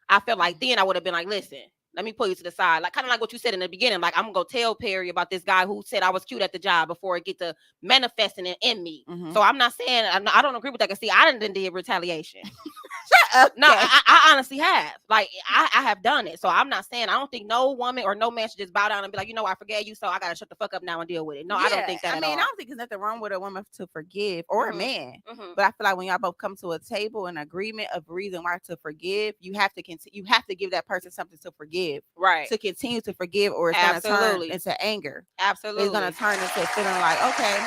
I felt like then I would have been like, listen, let me pull you to the side. Like, kind of like what you said in the beginning. Like, I'm going to go tell Perry about this guy who said I was cute at the job before it get to manifesting it in me. So I'm not saying, I don't agree with that. Cause see, I did retaliation. Shut up. No, I honestly have. Like, I have done it. So I'm not saying, I don't think no woman or no man should just bow down and be like, you know, I forgave you, so I got to shut the fuck up now and deal with it. No, I don't think that I at mean, all. I don't think there's nothing wrong with a woman to forgive or a man. But I feel like when y'all both come to a table, an agreement of reason why to forgive, you have to you have to give that person something to forgive. Right. To continue to forgive, or it's going to turn into anger. Absolutely. It's going to turn into feeling like, okay,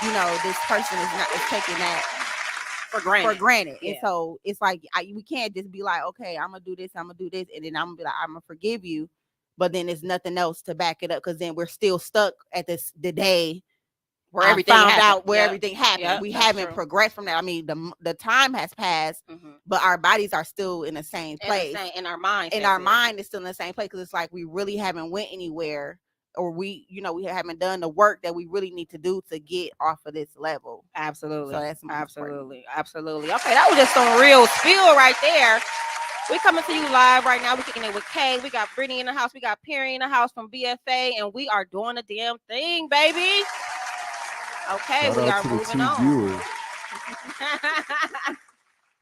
you know, this person is taking that for granted. Yeah. And so it's like we can't just be like, okay, I'm gonna do this, and then I'm gonna be like, I'm gonna forgive you, but then there's nothing else to back it up, because then we're still stuck at the day where everything happened. We haven't progressed from that. I mean, the time has passed, but our bodies are still in the same place, in our mind. And our mind is still in the same place, because it's like we really haven't went anywhere, or we haven't done the work that we really need to do to get off of this level. Absolutely. So that's absolutely. Okay, that was just some real spill right there. We coming to you live right now. We're kicking it with Kay. We got Brittany in the house. We got Perry in the house from BFA, and we are doing the damn thing, baby. Okay, shout we out are to the moving two on. viewers.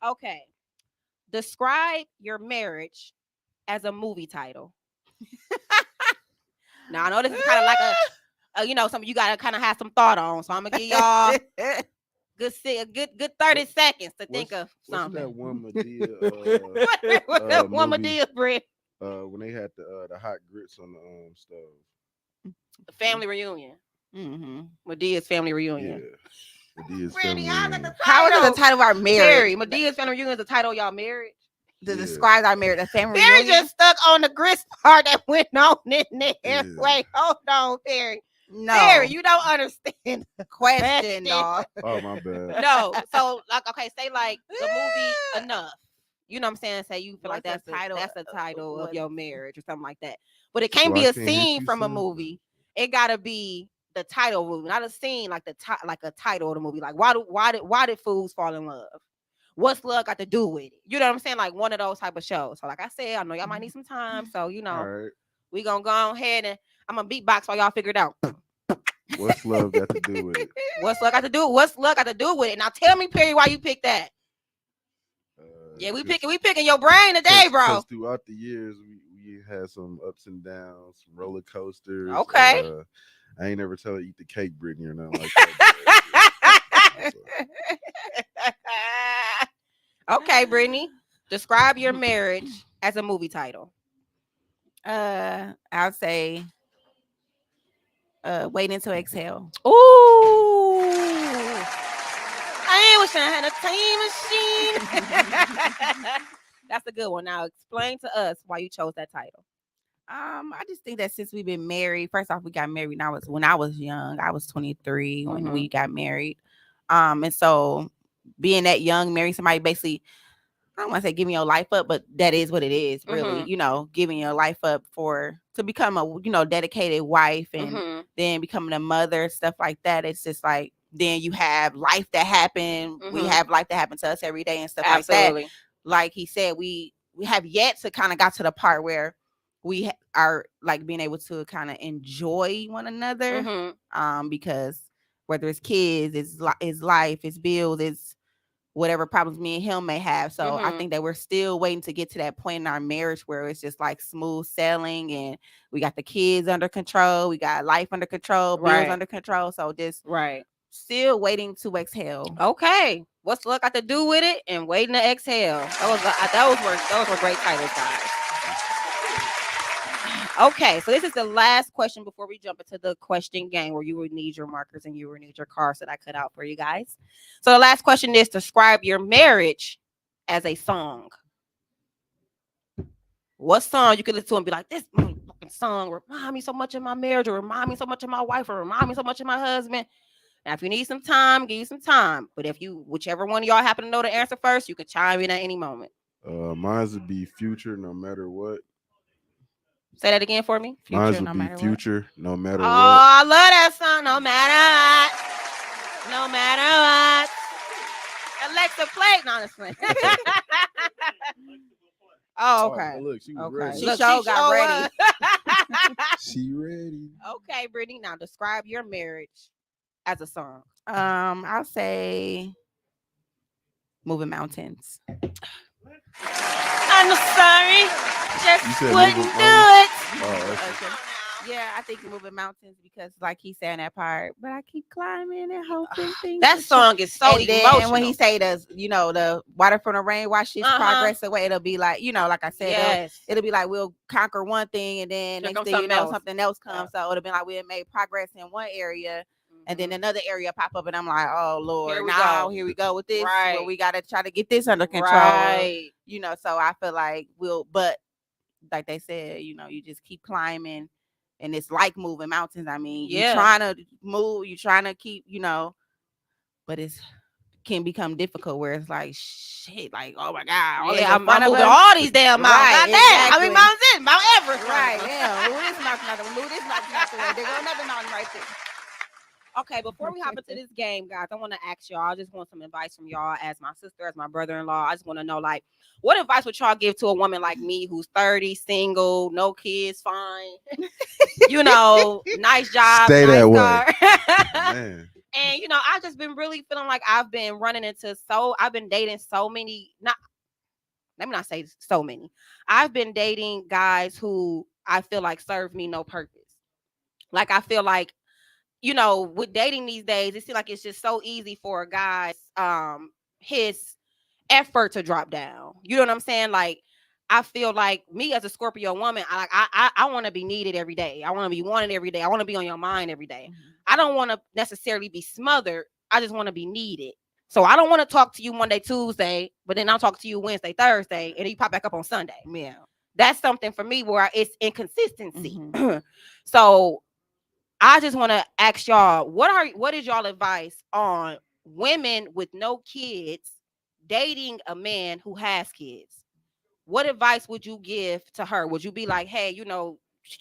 Okay. Describe your marriage as a movie title. Now, I know this is kind of like something you got to kind of have some thought on. So I'm going to give y'all good 30 seconds to think of something. What's that one Madea? What's that one Madea, Britt? When they had the hot grits on the stove. The family reunion. Madea's family reunion. Yeah. Madea's family reunion. How is it the title of our marriage? Madea's family reunion is the title of y'all marriage. Describe our marriage, the family Perry reunion. just stuck on the grist part that went on in there. Yeah. Wait, hold on, Perry. No, Perry, you don't understand the question, dog. Oh, my bad. No, so like, okay, say like the movie Enough. You know what I'm saying? Say you feel like that's the title of your marriage or something like that. But it can't be a scene from a movie. It gotta be the title of the movie, not a scene like like a title of the movie. Like why did fools fall in love? What's love got to do with it? You know what I'm saying? Like one of those type of shows. So like I said, I know y'all might need some time. So right. We gonna go ahead and I'm gonna beatbox while y'all figure it out. What's love got to do with it? What's love got to do with it? Now tell me, Perry, why you picked that? Yeah, we picking your brain today, bro. Because throughout the years, we had some ups and downs, some roller coasters. Okay. I ain't never tell her eat the cake, Brittany, or nothing like that. Okay, Brittany, describe your marriage as a movie title. I'll say Waiting to Exhale. Ooh, I wish I had a time machine. That's a good one. Now explain to us why you chose that title. I just think that since we've been married, first off, we got married when I was young. I was 23 when we got married. And so being that young, marrying somebody, basically, I don't want to say giving your life up, but that is what it is, really. Giving your life up to become a dedicated wife, and then becoming a mother, stuff like that. It's just like, then you have life that happen. We have life that happen to us every day and stuff like that. Like he said, we have yet to kind of got to the part where we are like being able to kind of enjoy one another. Because whether it's kids, it's life, it's bills, it's whatever problems me and him may have. So I think that we're still waiting to get to that point in our marriage where it's just like smooth sailing and we got the kids under control, we got life under control, bills under control. So just still waiting to exhale. Okay. What's luck got to do with it? And waiting to exhale. Those were great titles, guys. Okay, so this is the last question before we jump into the question game where you would need your markers and you would need your cards that I cut out for you guys. So the last question is, describe your marriage as a song. What song you could listen to and be like, this fucking song remind me so much of my marriage, or remind me so much of my wife, or remind me so much of my husband. Now, if you need some time, give you some time. But if you, whichever one of y'all happen to know the answer first, you can chime in at any moment. Mine would be Future, No Matter What. Say that again for me. Mine would be Future, No Matter What. I love that song. No matter what. No matter what. Alexa, play. No, that's funny. Oh, okay. Look, she was Okay. ready. She sure got ready. She ready. Okay, Brittany. Now describe your marriage as a song. I'll say Moving Mountains. I'm sorry. Just wouldn't do it. Oh, okay. Yeah, I think Moving Mountains because like he said in that part, but I keep climbing and hoping things. That song is so emotional. And when he say the water from the rain washes progress away, it'll be like, like I said, it'll be like we'll conquer one thing and then next thing you know, something else comes. So it'll be like we had made progress in one area. And then another area pop up, and I'm like, "Oh Lord, here we go with this. Well, we got to try to get this under control." Right. So I feel like but like they said, you just keep climbing, and it's like moving mountains. I mean, you're trying to move, you're trying to keep, but it can become difficult where it's like, shit, like, oh my God, I'm moving all these damn mountains. Right, how many mountains is Mount Everest? Right, yeah. Move this mountain out the way. Move this mountain out the way. There go another mountain right there. Okay, before we hop into this game, guys, I want to ask y'all. I just want some advice from y'all as my sister, as my brother-in-law. I just want to know, like, what advice would y'all give to a woman like me who's 30, single, no kids, fine, nice job, Stay nice that car. Man. And, I've just been really feeling like I've been I've been dating so many, let me not say so many. I've been dating guys who I feel like serve me no purpose. Like, I feel like, with dating these days, it seems like it's just so easy for a guy's his effort to drop down. You know what I'm saying? Like, I feel like me as a Scorpio woman, I want to be needed every day. I want to be wanted every day. I want to be on your mind every day. I don't want to necessarily be smothered. I just want to be needed. So I don't want to talk to you Monday, Tuesday, but then I'll talk to you Wednesday, Thursday, and then you pop back up on Sunday. Yeah. That's something for me where it's inconsistency. So I just want to ask y'all, what is y'all advice on women with no kids dating a man who has kids? What advice would you give to her? Would you be like, hey,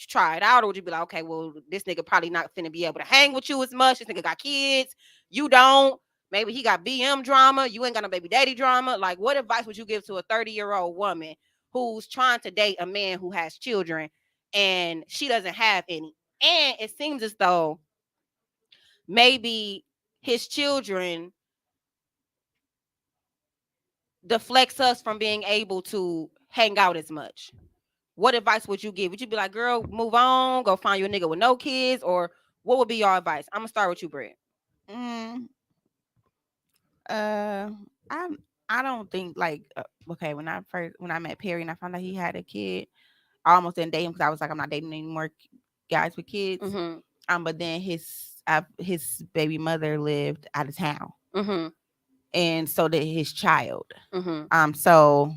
try it out? Or would you be like, okay, well, this nigga probably not finna be able to hang with you as much. This nigga got kids. You don't. Maybe he got BM drama. You ain't got no baby daddy drama. Like, what advice would you give to a 30-year-old woman who's trying to date a man who has children and she doesn't have any? And it seems as though maybe his children deflects us from being able to hang out as much. What advice would you give? Would you be like, girl, move on, go find you a nigga with no kids? Or what would be your advice? I'm going to start with you, Britt. I don't think like, okay, when I met Perry and I found out he had a kid, I almost didn't date him because I was like, I'm not dating any more guys with kids. But then his baby mother lived out of town, and so did his child. So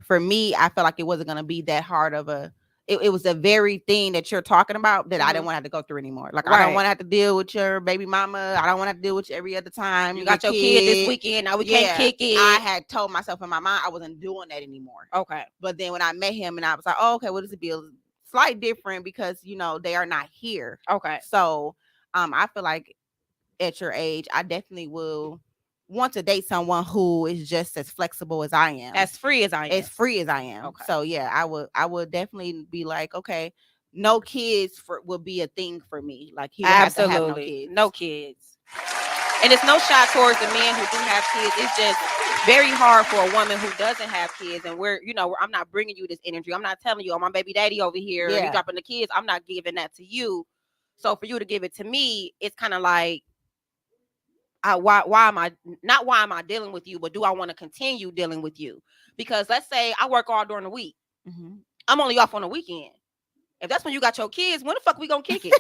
for me, I felt like it wasn't gonna be that hard of a. It was the very thing that you're talking about that I didn't want to have to go through anymore. Like, I don't want to have to deal with your baby mama. I don't want to have to deal with you every other time. You got your kid this weekend. Now we can't kick it. I had told myself in my mind I wasn't doing that anymore. Okay. But then when I met him and I was like, oh, okay, well, this would be a slight different because, they are not here. Okay. So I feel like at your age, I definitely will want to date someone who is just as flexible as I am, As free as I am. as free as I am. Okay. So yeah, I would definitely be like, okay, no kids would be a thing for me. Like he would have to have no Absolutely. kids. No kids. And it's no shot towards the men who do have kids. It's just very hard for a woman who doesn't have kids. And I'm not bringing you this energy. I'm not telling you, oh, my baby daddy over here, he Yeah. dropping the kids. I'm not giving that to you. So for you to give it to me, it's kind of like, why am I not why am I dealing with you, but do I want to continue dealing with you? Because let's say I work all during the week. Mhm. I'm only off on the weekend. If that's when you got your kids, when the fuck we gonna kick it?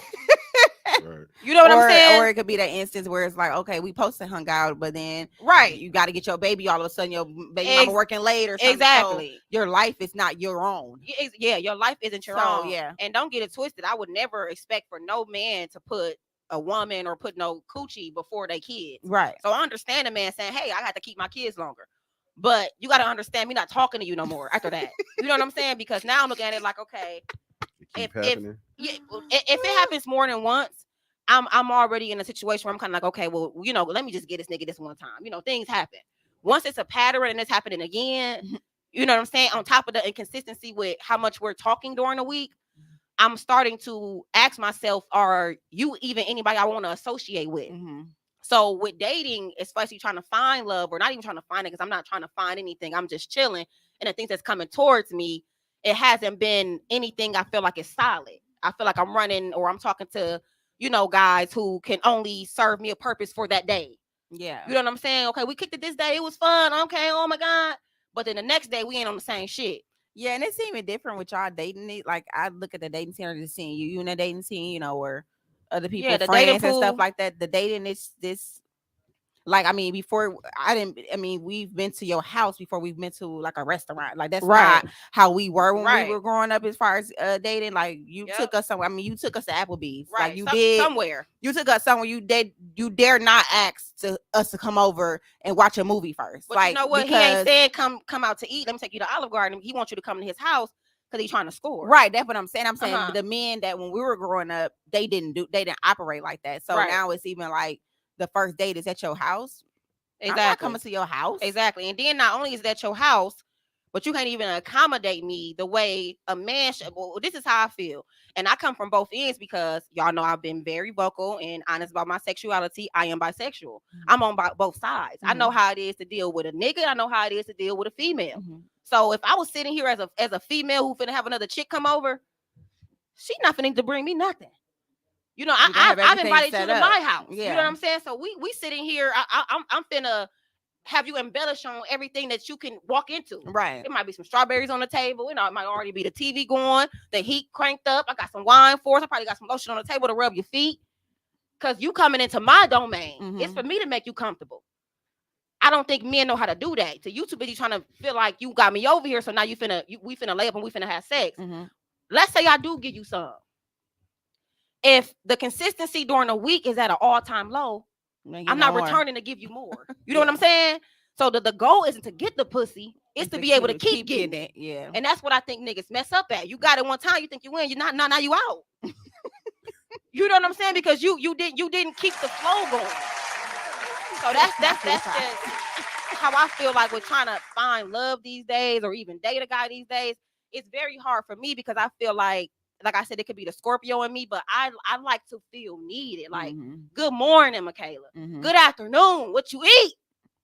Right. You know what I'm saying? Or it could be that instance where it's like, okay, we supposed to hung out, but then Right. you got to get your baby. All of a sudden, your baby mama working late or something. Exactly. So your life is not your own. Yeah, your life isn't your So, own. yeah. And don't get it twisted. I would never expect for no man to put a woman or put no coochie before they kids. Right. So I understand a man saying, hey, I got to keep my kids longer. But you got to understand me not talking to you no more after that. You know what I'm saying? Because now I'm looking at it like, okay, It keep if happening. if it happens more than once, I'm already in a situation where I'm kind of like, okay, well, let me just get this nigga this one time. Things happen. Once it's a pattern and it's happening again, you know what I'm saying? On top of the inconsistency with how much we're talking during the week, I'm starting to ask myself, are you even anybody I want to associate with? Mm-hmm. So with dating, especially trying to find love, or not even trying to find it, because I'm not trying to find anything. I'm just chilling. And the things that's coming towards me, it hasn't been anything I feel like is solid. I feel like I'm running, or I'm talking to, guys who can only serve me a purpose for that day. Yeah. You know what I'm saying? Okay, we kicked it this day. It was fun. Okay, oh my God. But then the next day, we ain't on the same shit. Yeah, and it's even different with y'all dating. It like I look at the dating scene, or just seeing you in a dating scene, or other people, Yeah, the dating friends and stuff pool. like that. The dating is this. Like, I mean, we've been to your house before we've been to like a restaurant. Like, that's Right. not how we were when Right. we were growing up as far as dating. Like, you Yep. took us somewhere. I mean, you took us to Applebee's. Right. Like, you did. Somewhere. You took us somewhere. You dare not ask us to come over and watch a movie first. But like, you know what? He ain't saying come out to eat. Let me take you to Olive Garden. He wants you to come to his house because he's trying to score. Right. That's what I'm saying. I'm saying Uh-huh. the men that when we were growing up, they didn't operate like that. So Right. now it's even like the first date is at your house. Exactly. I'm not coming to your house. Exactly. And then not only is that your house, but you can't even accommodate me the way a man should. Well, this is how I feel. And I come from both ends because y'all know I've been very vocal and honest about my sexuality. I am bisexual. I'm on both sides. I know how it is to deal with a nigga. I know how it is to deal with a female. So if I was sitting here as a female who finna have another chick come over, she not finna to bring me nothing. I've invited you to my house. Yeah. You know what I'm saying? So we sitting here. I'm finna have you embellish on everything that you can walk into. Right. There might be some strawberries on the table. It might already be the TV going, the heat cranked up. I got some wine for us. I probably got some lotion on the table to rub your feet. Cause you coming into my domain. It's for me to make you comfortable. I don't think men know how to do that. So you too busy trying to feel like you got me over here. So now we finna lay up and we finna have sex. Let's say I do give you some. If the consistency during the week is at an all-time low, I'm not returning to give you more. You know what I'm saying? So the goal isn't to get the pussy, it's to be able to keep getting it. Yeah. And that's what I think niggas mess up at. You got it one time, you think you win, you're not, now you out. You know what I'm saying? Because you didn't keep the flow going. So that's just how I feel like we're trying to find love these days, or even date a guy these days. It's very hard for me because I feel like I said, it could be the Scorpio in me, but I like to feel needed. Like, good morning, Michaela. Good afternoon. What you eat?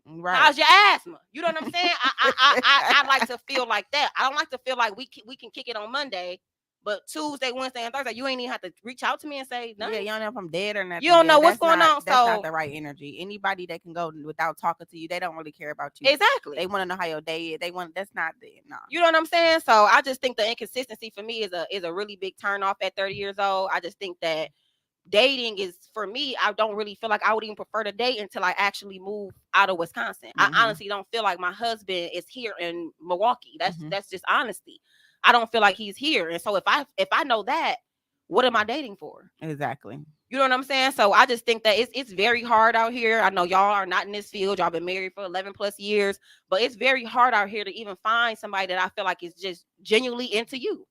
Right. How's your asthma? You know what I'm saying? I like to feel like that. I don't like to feel like we can kick it on Monday, but Tuesday, Wednesday, and Thursday, you ain't even have to reach out to me and say nothing. Yeah, you don't know if I'm dead or nothing. You don't know what's going on. That's not the right energy. Anybody that can go without talking to you, they don't really care about you. Exactly. They want to know how your day is. That's not it. No. You know what I'm saying? So I just think the inconsistency for me is a really big turn off at 30 years old. I just think that dating is, for me, I don't really feel like I would even prefer to date until I actually move out of Wisconsin. I honestly don't feel like my husband is here in Milwaukee. That's just honesty. I don't feel like he's here. And so if I know that, what am I dating for? Exactly. You know what I'm saying? So I just think that it's very hard out here. I know y'all are not in this field. Y'all been married for 11 plus years, but it's very hard out here to even find somebody that I feel like is just genuinely into you.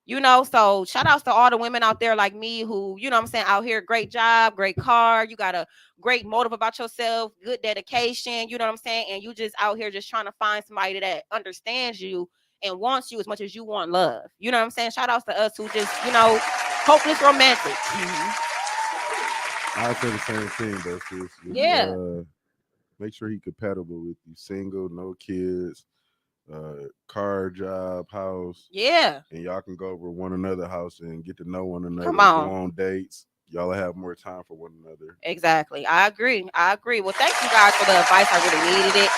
You know, so shout outs to all the women out there like me who, you know what I'm saying, out here, great job, great car, you got a great motive about yourself, good dedication, you know what I'm saying, and you just out here just trying to find somebody that understands you and wants you as much as you want love. You know what I'm saying? Shout outs to us who just, you know, hopeless romantic. I say the same thing though, sis. Just, Yeah. make sure he compatible with you. Single, no kids, car, job, house, Yeah. and y'all can go over one another house and get to know one another. Come Go on. on dates. Y'all will have more time for one another. Exactly. I agree. I agree. Well, thank you guys for the advice. I really needed it.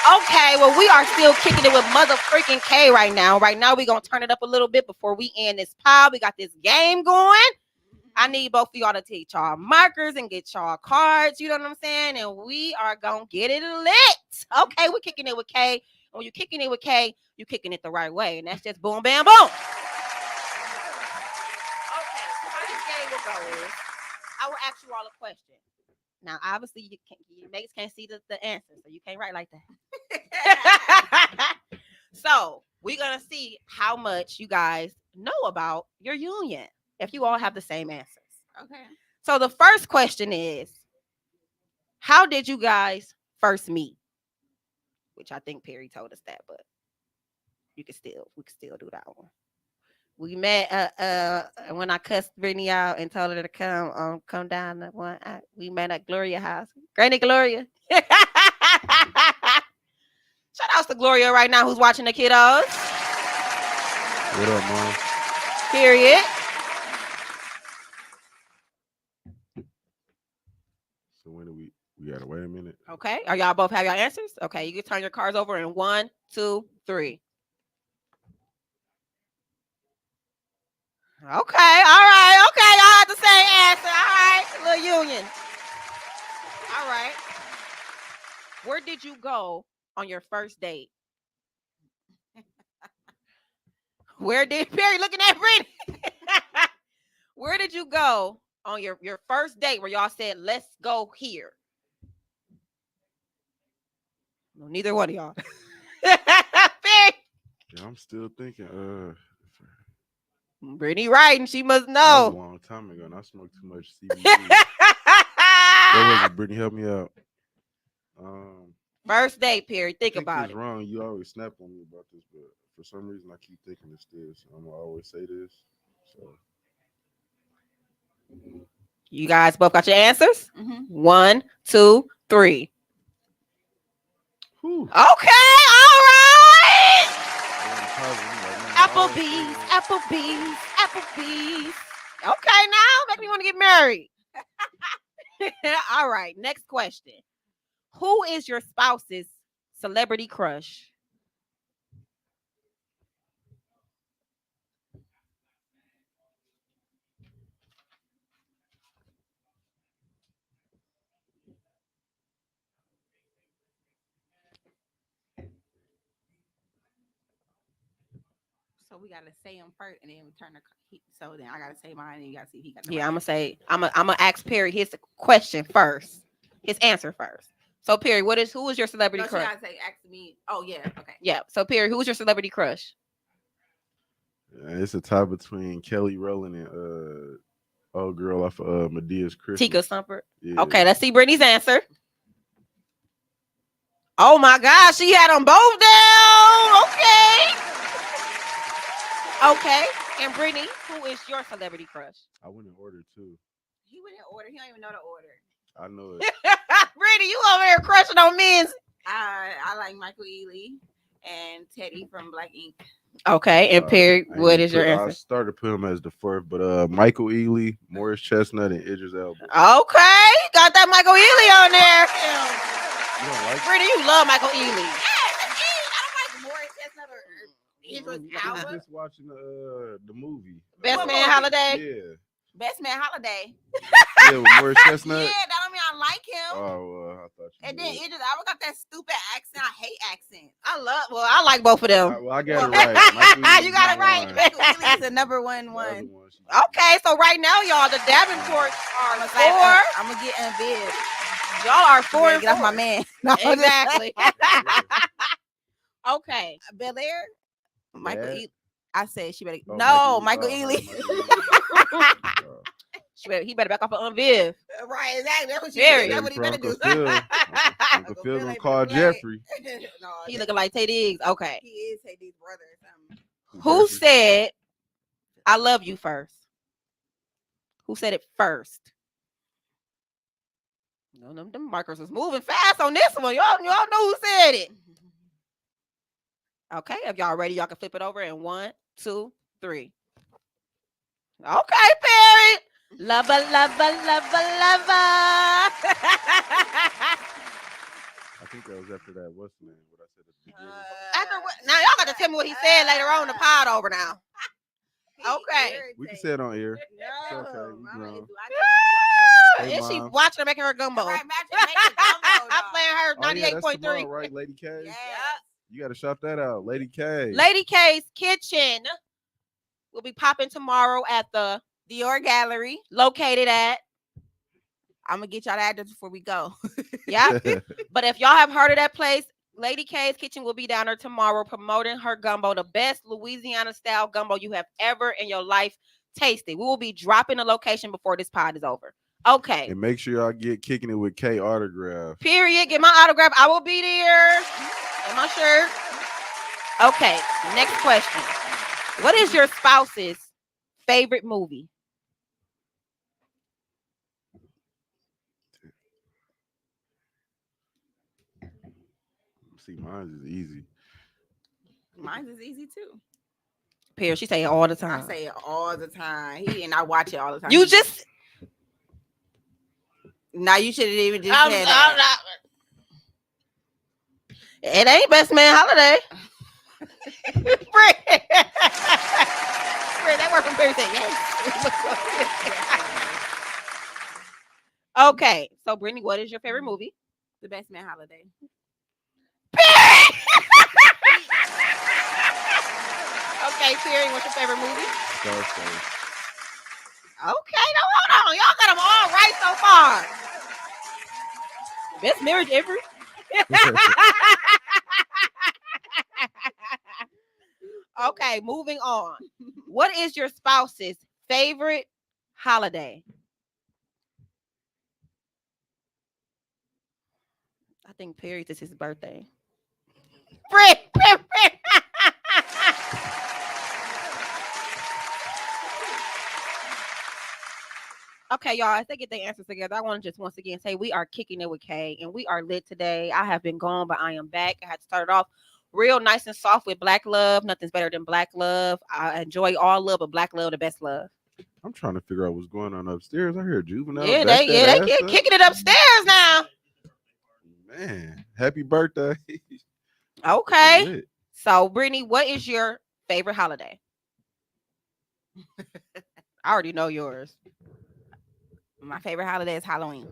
Okay, well, we are still kicking it with mother freaking K right now. Right now, we're going to turn it up a little bit before we end this pod. We got this game going. I need both of y'all to take y'all markers and get y'all cards. You know what I'm saying? And we are going to get it lit. Okay, we're kicking it with K. And when you're kicking it with K, you're kicking it the right way. And that's just boom, bam, boom. Okay, so how this game will go is I will ask you all a question. Now, obviously, you mates can't see the answer, so you can't write like that. So we're gonna see how much you guys know about your union if you all have the same answers. Okay. So the first question is, how did you guys first meet? Which I think Perry told us that, but we can still do that one. We met when I cussed Brittany out and told her to come down the one. We met at Gloria house. Granny Gloria. Shout outs to Gloria right now who's watching the kiddos. What up, mom? Period. So when do we gotta wait a minute? Okay. Are y'all both have your answers? Okay, you can turn your cards over in 1, 2, 3. Okay, all right, okay, y'all have the same answer. All right, little union. All right. Where did you go on your first date? Where did Perry looking at Brittany? Where did you go on your first date where y'all said, let's go here? No, neither one of y'all. Perry. Yeah, I'm still thinking. Brittany right, and she must That was a know. long time ago, and I smoked too much CBD. What was it, Brittany? Help me out. First date, Perry. Think I about it's it. wrong. You always snap on me about this, but for some reason I keep thinking it's this. I'm gonna always say this. So You guys both got your answers? Mm-hmm. 1, 2, 3. whew. Okay, all right. Applebee's. Applebee's. Okay, now make me want to get married. All right, next question. Who is your spouse's celebrity crush? So we gotta say him first, and then we turn the. So then I gotta say mine, and you gotta see if he got. Yeah, I'm gonna ask Perry his question first, his answer first. So Perry, who is your celebrity No, she crush? gotta say ask me. Oh yeah, okay. Yeah. So Perry, who's your celebrity crush? Yeah, it's a tie between Kelly Rowland and old girl off Medea's Christmas. Tika Sumper. Yeah. Okay, let's see Brittany's answer. Oh my gosh, she had them both down. Okay. And Brittany, who is your celebrity crush? I went in order too. He went in order. He don't even know the order. I know it. Brittany, you over here crushing on men's. I like Michael Ealy and Teddy from Black Ink. Okay, and Perry, what is your I answer? started putting him as the fourth, but Michael Ealy, Morris Chestnut, and Idris Elba. Okay, got that Michael Ealy on there. You don't like Brittany, you love Michael Ealy. I don't like Morris Chestnut or Idris I was Elba. just watching the movie. Best What Man movie? Holiday. Yeah. Best Man Holiday. Yeah, with Morris Chestnut. Yeah, that don't mean I like him. Oh, I thought you And then did. Idris Elba got that stupid accent. I hate accents. I like both of them. I got it right. Michael Ealy's You got it number right. one. Michael Ealy is the number one The one. other one, she did. Okay, so right now, y'all, the Davenports are I'm gonna get in bed. Y'all are 4 and Get off 4. my man. No, Exactly. Okay. Bel Air. Michael Dad? Ealy. I said she better. Oh, No, Michael Michael E. Ealy. Oh, He better back off on Viv. Right, exactly. That's what she Period. That's what he better do. Uncle Phil gonna call Jeffrey. No, He looking like Tay Diggs. Okay. he is Hady's brother or something. Who Jeffrey. said I love you first? Who said it first? No, them markers was moving fast on this one. Y'all know who said it. Okay, if y'all ready, y'all can flip it over in 1, 2, 3. Okay, Perry. Lover, lover, lover, lover. I think that was after that. What's the name? What I said at the beginning. After what? Now y'all got to tell me what he said later on in the pod over now. Okay. We can say it on air. No, It's okay, we Mama grown. is- I Hey, Is she Mom. watching her making her gumbo? Right, imagine making gumbo, I'm dog. playing her Oh, yeah, that's 98.3. tomorrow, right? Lady K. Yes. You got to shout that out, Lady K. Lady K's Kitchen will be popping tomorrow at the Dior Gallery. located at. I'm gonna get y'all the address before we go. Yeah. But if y'all have heard of that place, Lady K's Kitchen will be down there tomorrow promoting her gumbo, the best Louisiana style gumbo you have ever in your life tasted. We will be dropping the location before this pod is over. Okay. And make sure y'all get Kicking It with K autograph. Period. Get my autograph. I will be there. And my shirt. Okay. Next question. What is your spouse's favorite movie? See, mine is easy. Mine is easy too. Pierre, she say it all the I time. say it all the time. I watch it all the time. You just now you should have even just said that. It ain't Best Man Holiday. Fred, that word from Perry said yes. Okay, so Brittany, what is your favorite movie? The Best Man Holiday. Okay, Perry, what's your favorite movie? Scarface. Okay, no, hold on. Y'all got them all right so far. Best marriage ever. Okay, moving on. What is your spouse's favorite holiday? I think Perry's is his birthday. Frick. Okay, y'all, as they get their answers together, I want to just once again say we are kicking it with Kay, and we are lit today. I have been gone, but I am back. I had to start it off real nice and soft with Black Love. Nothing's better than Black Love. I enjoy all love, but Black Love the best love. I'm trying to figure out what's going on upstairs. I hear Juvenile. Yeah, back they that ass get up. kicking it upstairs now. Man, happy birthday. Okay. Lit. So, Brittany, what is your favorite holiday? I already know yours. My favorite holiday is Halloween.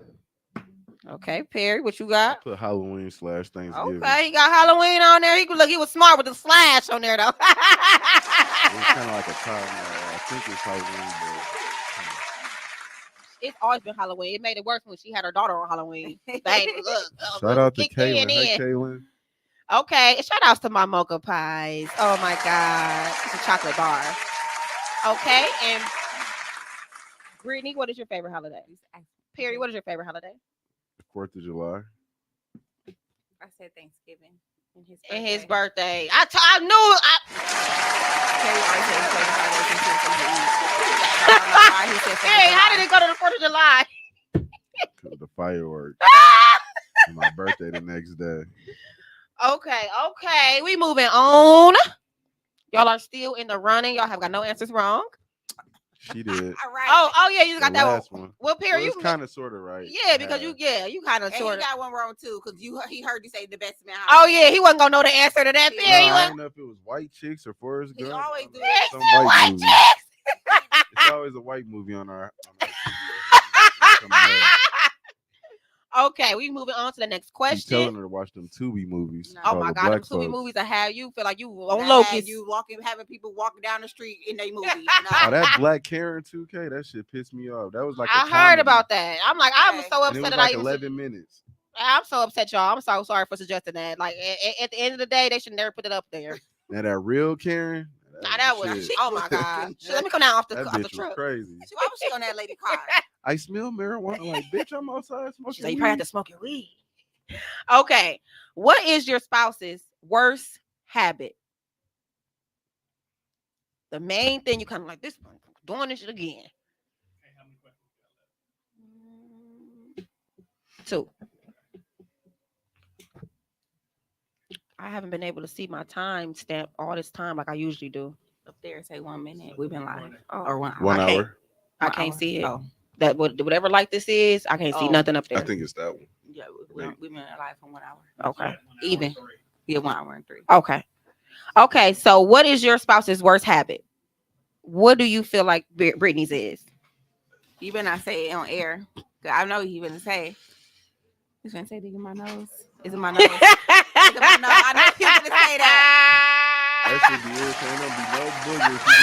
Okay, Perry, what you got? Put Halloween / Thanksgiving. Okay, he got Halloween on there. He was smart with the slash on there though. It was kind of like a time. I think it's Halloween, It's always been Halloween. It made it worse when she had her daughter on Halloween. Bang, look, but shout out to kicked Kaylin. in. Hey, Kaylin. Okay, and shout outs to my mocha pies. Oh my god, it's a chocolate bar. Okay, and Brittany, what is your favorite holiday? Perry, what is your favorite holiday? 4th of July. I said Thanksgiving. And his birthday. I knew I. Terry always said his favorite holiday since he was from the East. I don't know why he said 4th of Hey, how July. did it go to the 4th of July? 'Cause of the fireworks. And my birthday the next day. Okay. We moving on. Y'all are still in the running. Y'all have got no answers wrong. She did. All right. Oh yeah, you The got that last one. one. Well, Perry, Well, you it's kind of sort of right. yeah, because you kind of And sort he of. got one wrong too, because he heard you say the Best Man Oh Holiday. yeah, he wasn't gonna know the answer to that. He No, Perry, I was. didn't know if it was White Chicks or Forrest He Gump. always do Some it. white White movie. chicks. It's always a white movie on our TV. Okay, we moving on to the next Keep question. telling her to watch them Tubi movies. No. Oh called my The God, them Black Tubi Folks. movies that have you feel like you on That locust. had you having people walking down the street in their movie. Oh, that Black Karen 2K, that shit pissed me off. That was like a I heard comedy, about that. I'm like, I'm Okay. so and it upset was that like I even. 11 minutes. I'm so upset, y'all. I'm so sorry for suggesting that. Like at the end of the day, they should never put it up there. Now that real Karen, Nah, that was. Shit. Oh my god. Shit, let me come down off the That off the bitch was truck. crazy. Why was she on that lady car? I smell marijuana. Like, bitch, I'm outside She said smoking you probably have weed. to smoke your weed. Okay. What is your spouse's worst habit? The main thing you kind of like this one doing this shit again. 2. I haven't been able to see my time stamp all this time like I usually do. Up there, say 1 minute. We've been live. Oh, Or 1 hour. 1 I can't- hour. I 1 can't hour. see it. Oh, That whatever like this is, I can't see Oh. nothing up I there. think it's that one. yeah. We've been live for 1 hour. Okay. Even. Yeah, 1 hour and 3. Okay. Okay. So, what is your spouse's worst habit? What do you feel like Brittany's is? You better not say it on air. 'Cause I know you gonna say. He's gonna say, "Dig in my nose." Is it my nose? Is it my nose? I know you're gonna say that. That should be irritating. Don't be no boogers. She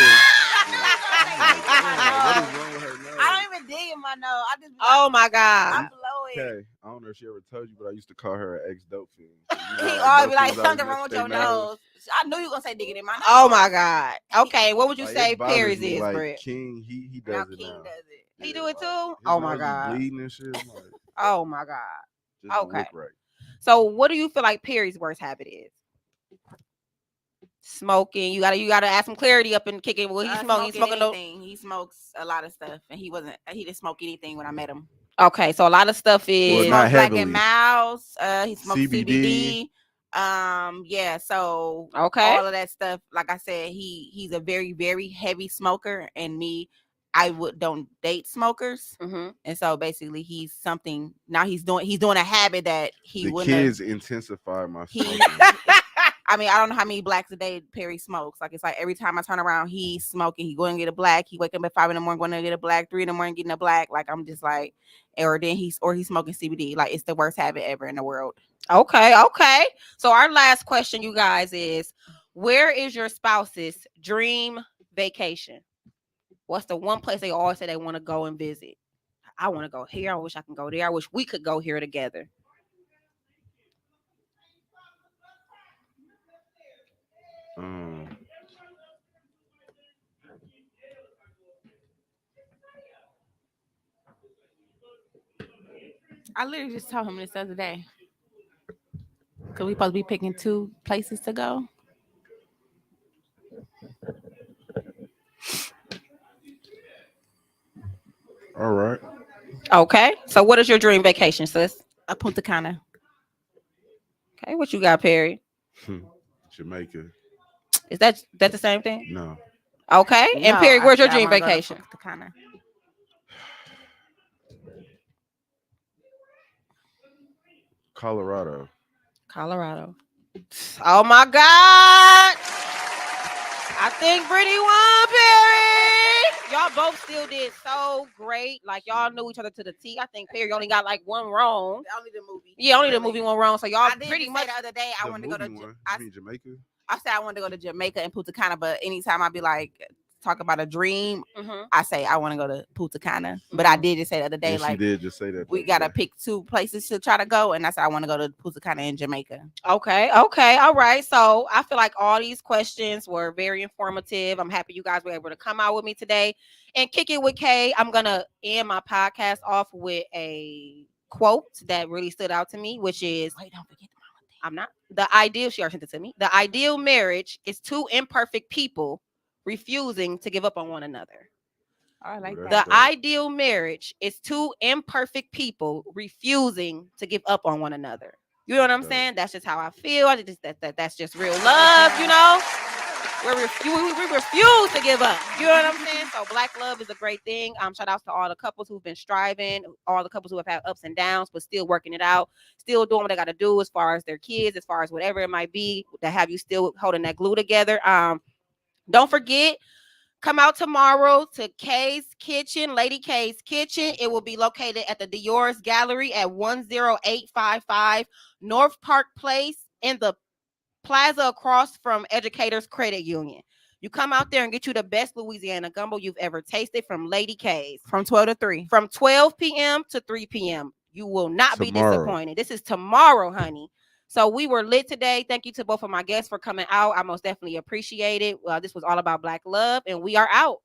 just, like, what is wrong with her nose? I don't even dig in my nose. I just be Oh my I god. blow it. Okay, I don't know if she ever told you, but I used to call her an ex-dope fiend. So He like, always dope be like, fiends something always wrong with mess your their nose. I knew you were gonna say dig it in my nose. Oh my god. Okay, what would you Like, say it bothers Perry's me. is, Like Britt? King, he Now does it King now. does it. He Yeah, do it like, too? his Oh my nose be god. bleeding and shit. I'm like, Oh my god. just don't Okay. look right. So what do you feel like Perry's worst habit is? Smoking. You gotta add some clarity up and kick it. Well, he's smoking. He's smoking no. anything. He smokes a lot of stuff, and he didn't smoke anything when I met him. Okay, so a lot of stuff He Well, is not smokes Black heavily. and Mouse. He smokes CBD. CBD. Yeah. So okay. all of that stuff. Like I said, he's a very very heavy smoker, and me, I don't date smokers. Mm-hmm. And so basically, he's something now. He's doing a habit that he The wouldn't have- kids intensify my He- smoking. I mean, I don't know how many blacks a day Perry smokes. Like, it's like every time I turn around, he's smoking. He going to get a black. He wake up at 5 in the morning, going to get a black. 3 in the morning, getting a black. Like, I'm just like, he's smoking CBD. Like, it's the worst habit ever in the world. Okay. So our last question, you guys, is where is your spouse's dream vacation? What's the one place they always say they want to go and visit? I want to go here. I wish I can go there. I wish we could go here together. I literally just told him this the other day. Because we supposed to be picking 2 places to go. All right. Okay. So what is your dream vacation, sis? A Punta Cana. Okay. What you got, Perry? Jamaica. Is that the same thing? No. Okay. And No, Perry, I where's your said I dream wanna go to vacation? Punta Cana. Colorado. Colorado. Oh my God. I think Brittany won, Perry. Y'all both still did so great. Like, y'all knew each other to the T. I think Perry only got like one wrong. Only the movie. Yeah, only the Really. movie one wrong. So y'all I did pretty just much. say the other day I The wanted to go to. movie one. I, You mean Jamaica? I said I wanted to go to Jamaica and Punta Cana, but anytime I be like talk about a dream, Mhm. I say I want to go to Punta Cana. But I did just say the other day, And she like, did just say that. we gotta pick 2 places to try to go, and I said I want to go to Punta Cana in Jamaica. Okay, all right. So I feel like all these questions were very informative. I'm happy you guys were able to come out with me today and kick it with Kay. I'm gonna end my podcast off with a quote that really stood out to me, which is Wait, don't forget the mama thing. I'm not the ideal. She already sent it to me. The ideal marriage is 2 imperfect people refusing to give up on one another. Oh, I like Well, that. The that's dope. ideal marriage is 2 imperfect people refusing to give up on one another. You know what I'm Dope. saying? That's just how I feel. I just that's just real love, you know. We refuse to give up. You know what I'm saying? So black love is a great thing. Shout outs to all the couples who've been striving, all the couples who have had ups and downs, but still working it out, still doing what they got to do as far as their kids, as far as whatever it might be, to have you still holding that glue together. Don't forget. Come out tomorrow to Kay's Kitchen, Lady Kay's Kitchen. It will be located at the Dior's Gallery at 10855 North Park Place in the plaza across from Educators Credit Union. You come out there and get you the best Louisiana gumbo you've ever tasted from Lady Kay's. From 12 to 3. From 12 p.m. to 3 p.m. You will not be Tomorrow. disappointed. This is tomorrow, honey. So we were lit today. Thank you to both of my guests for coming out. I most definitely appreciate it. This was all about Black love, and we are out.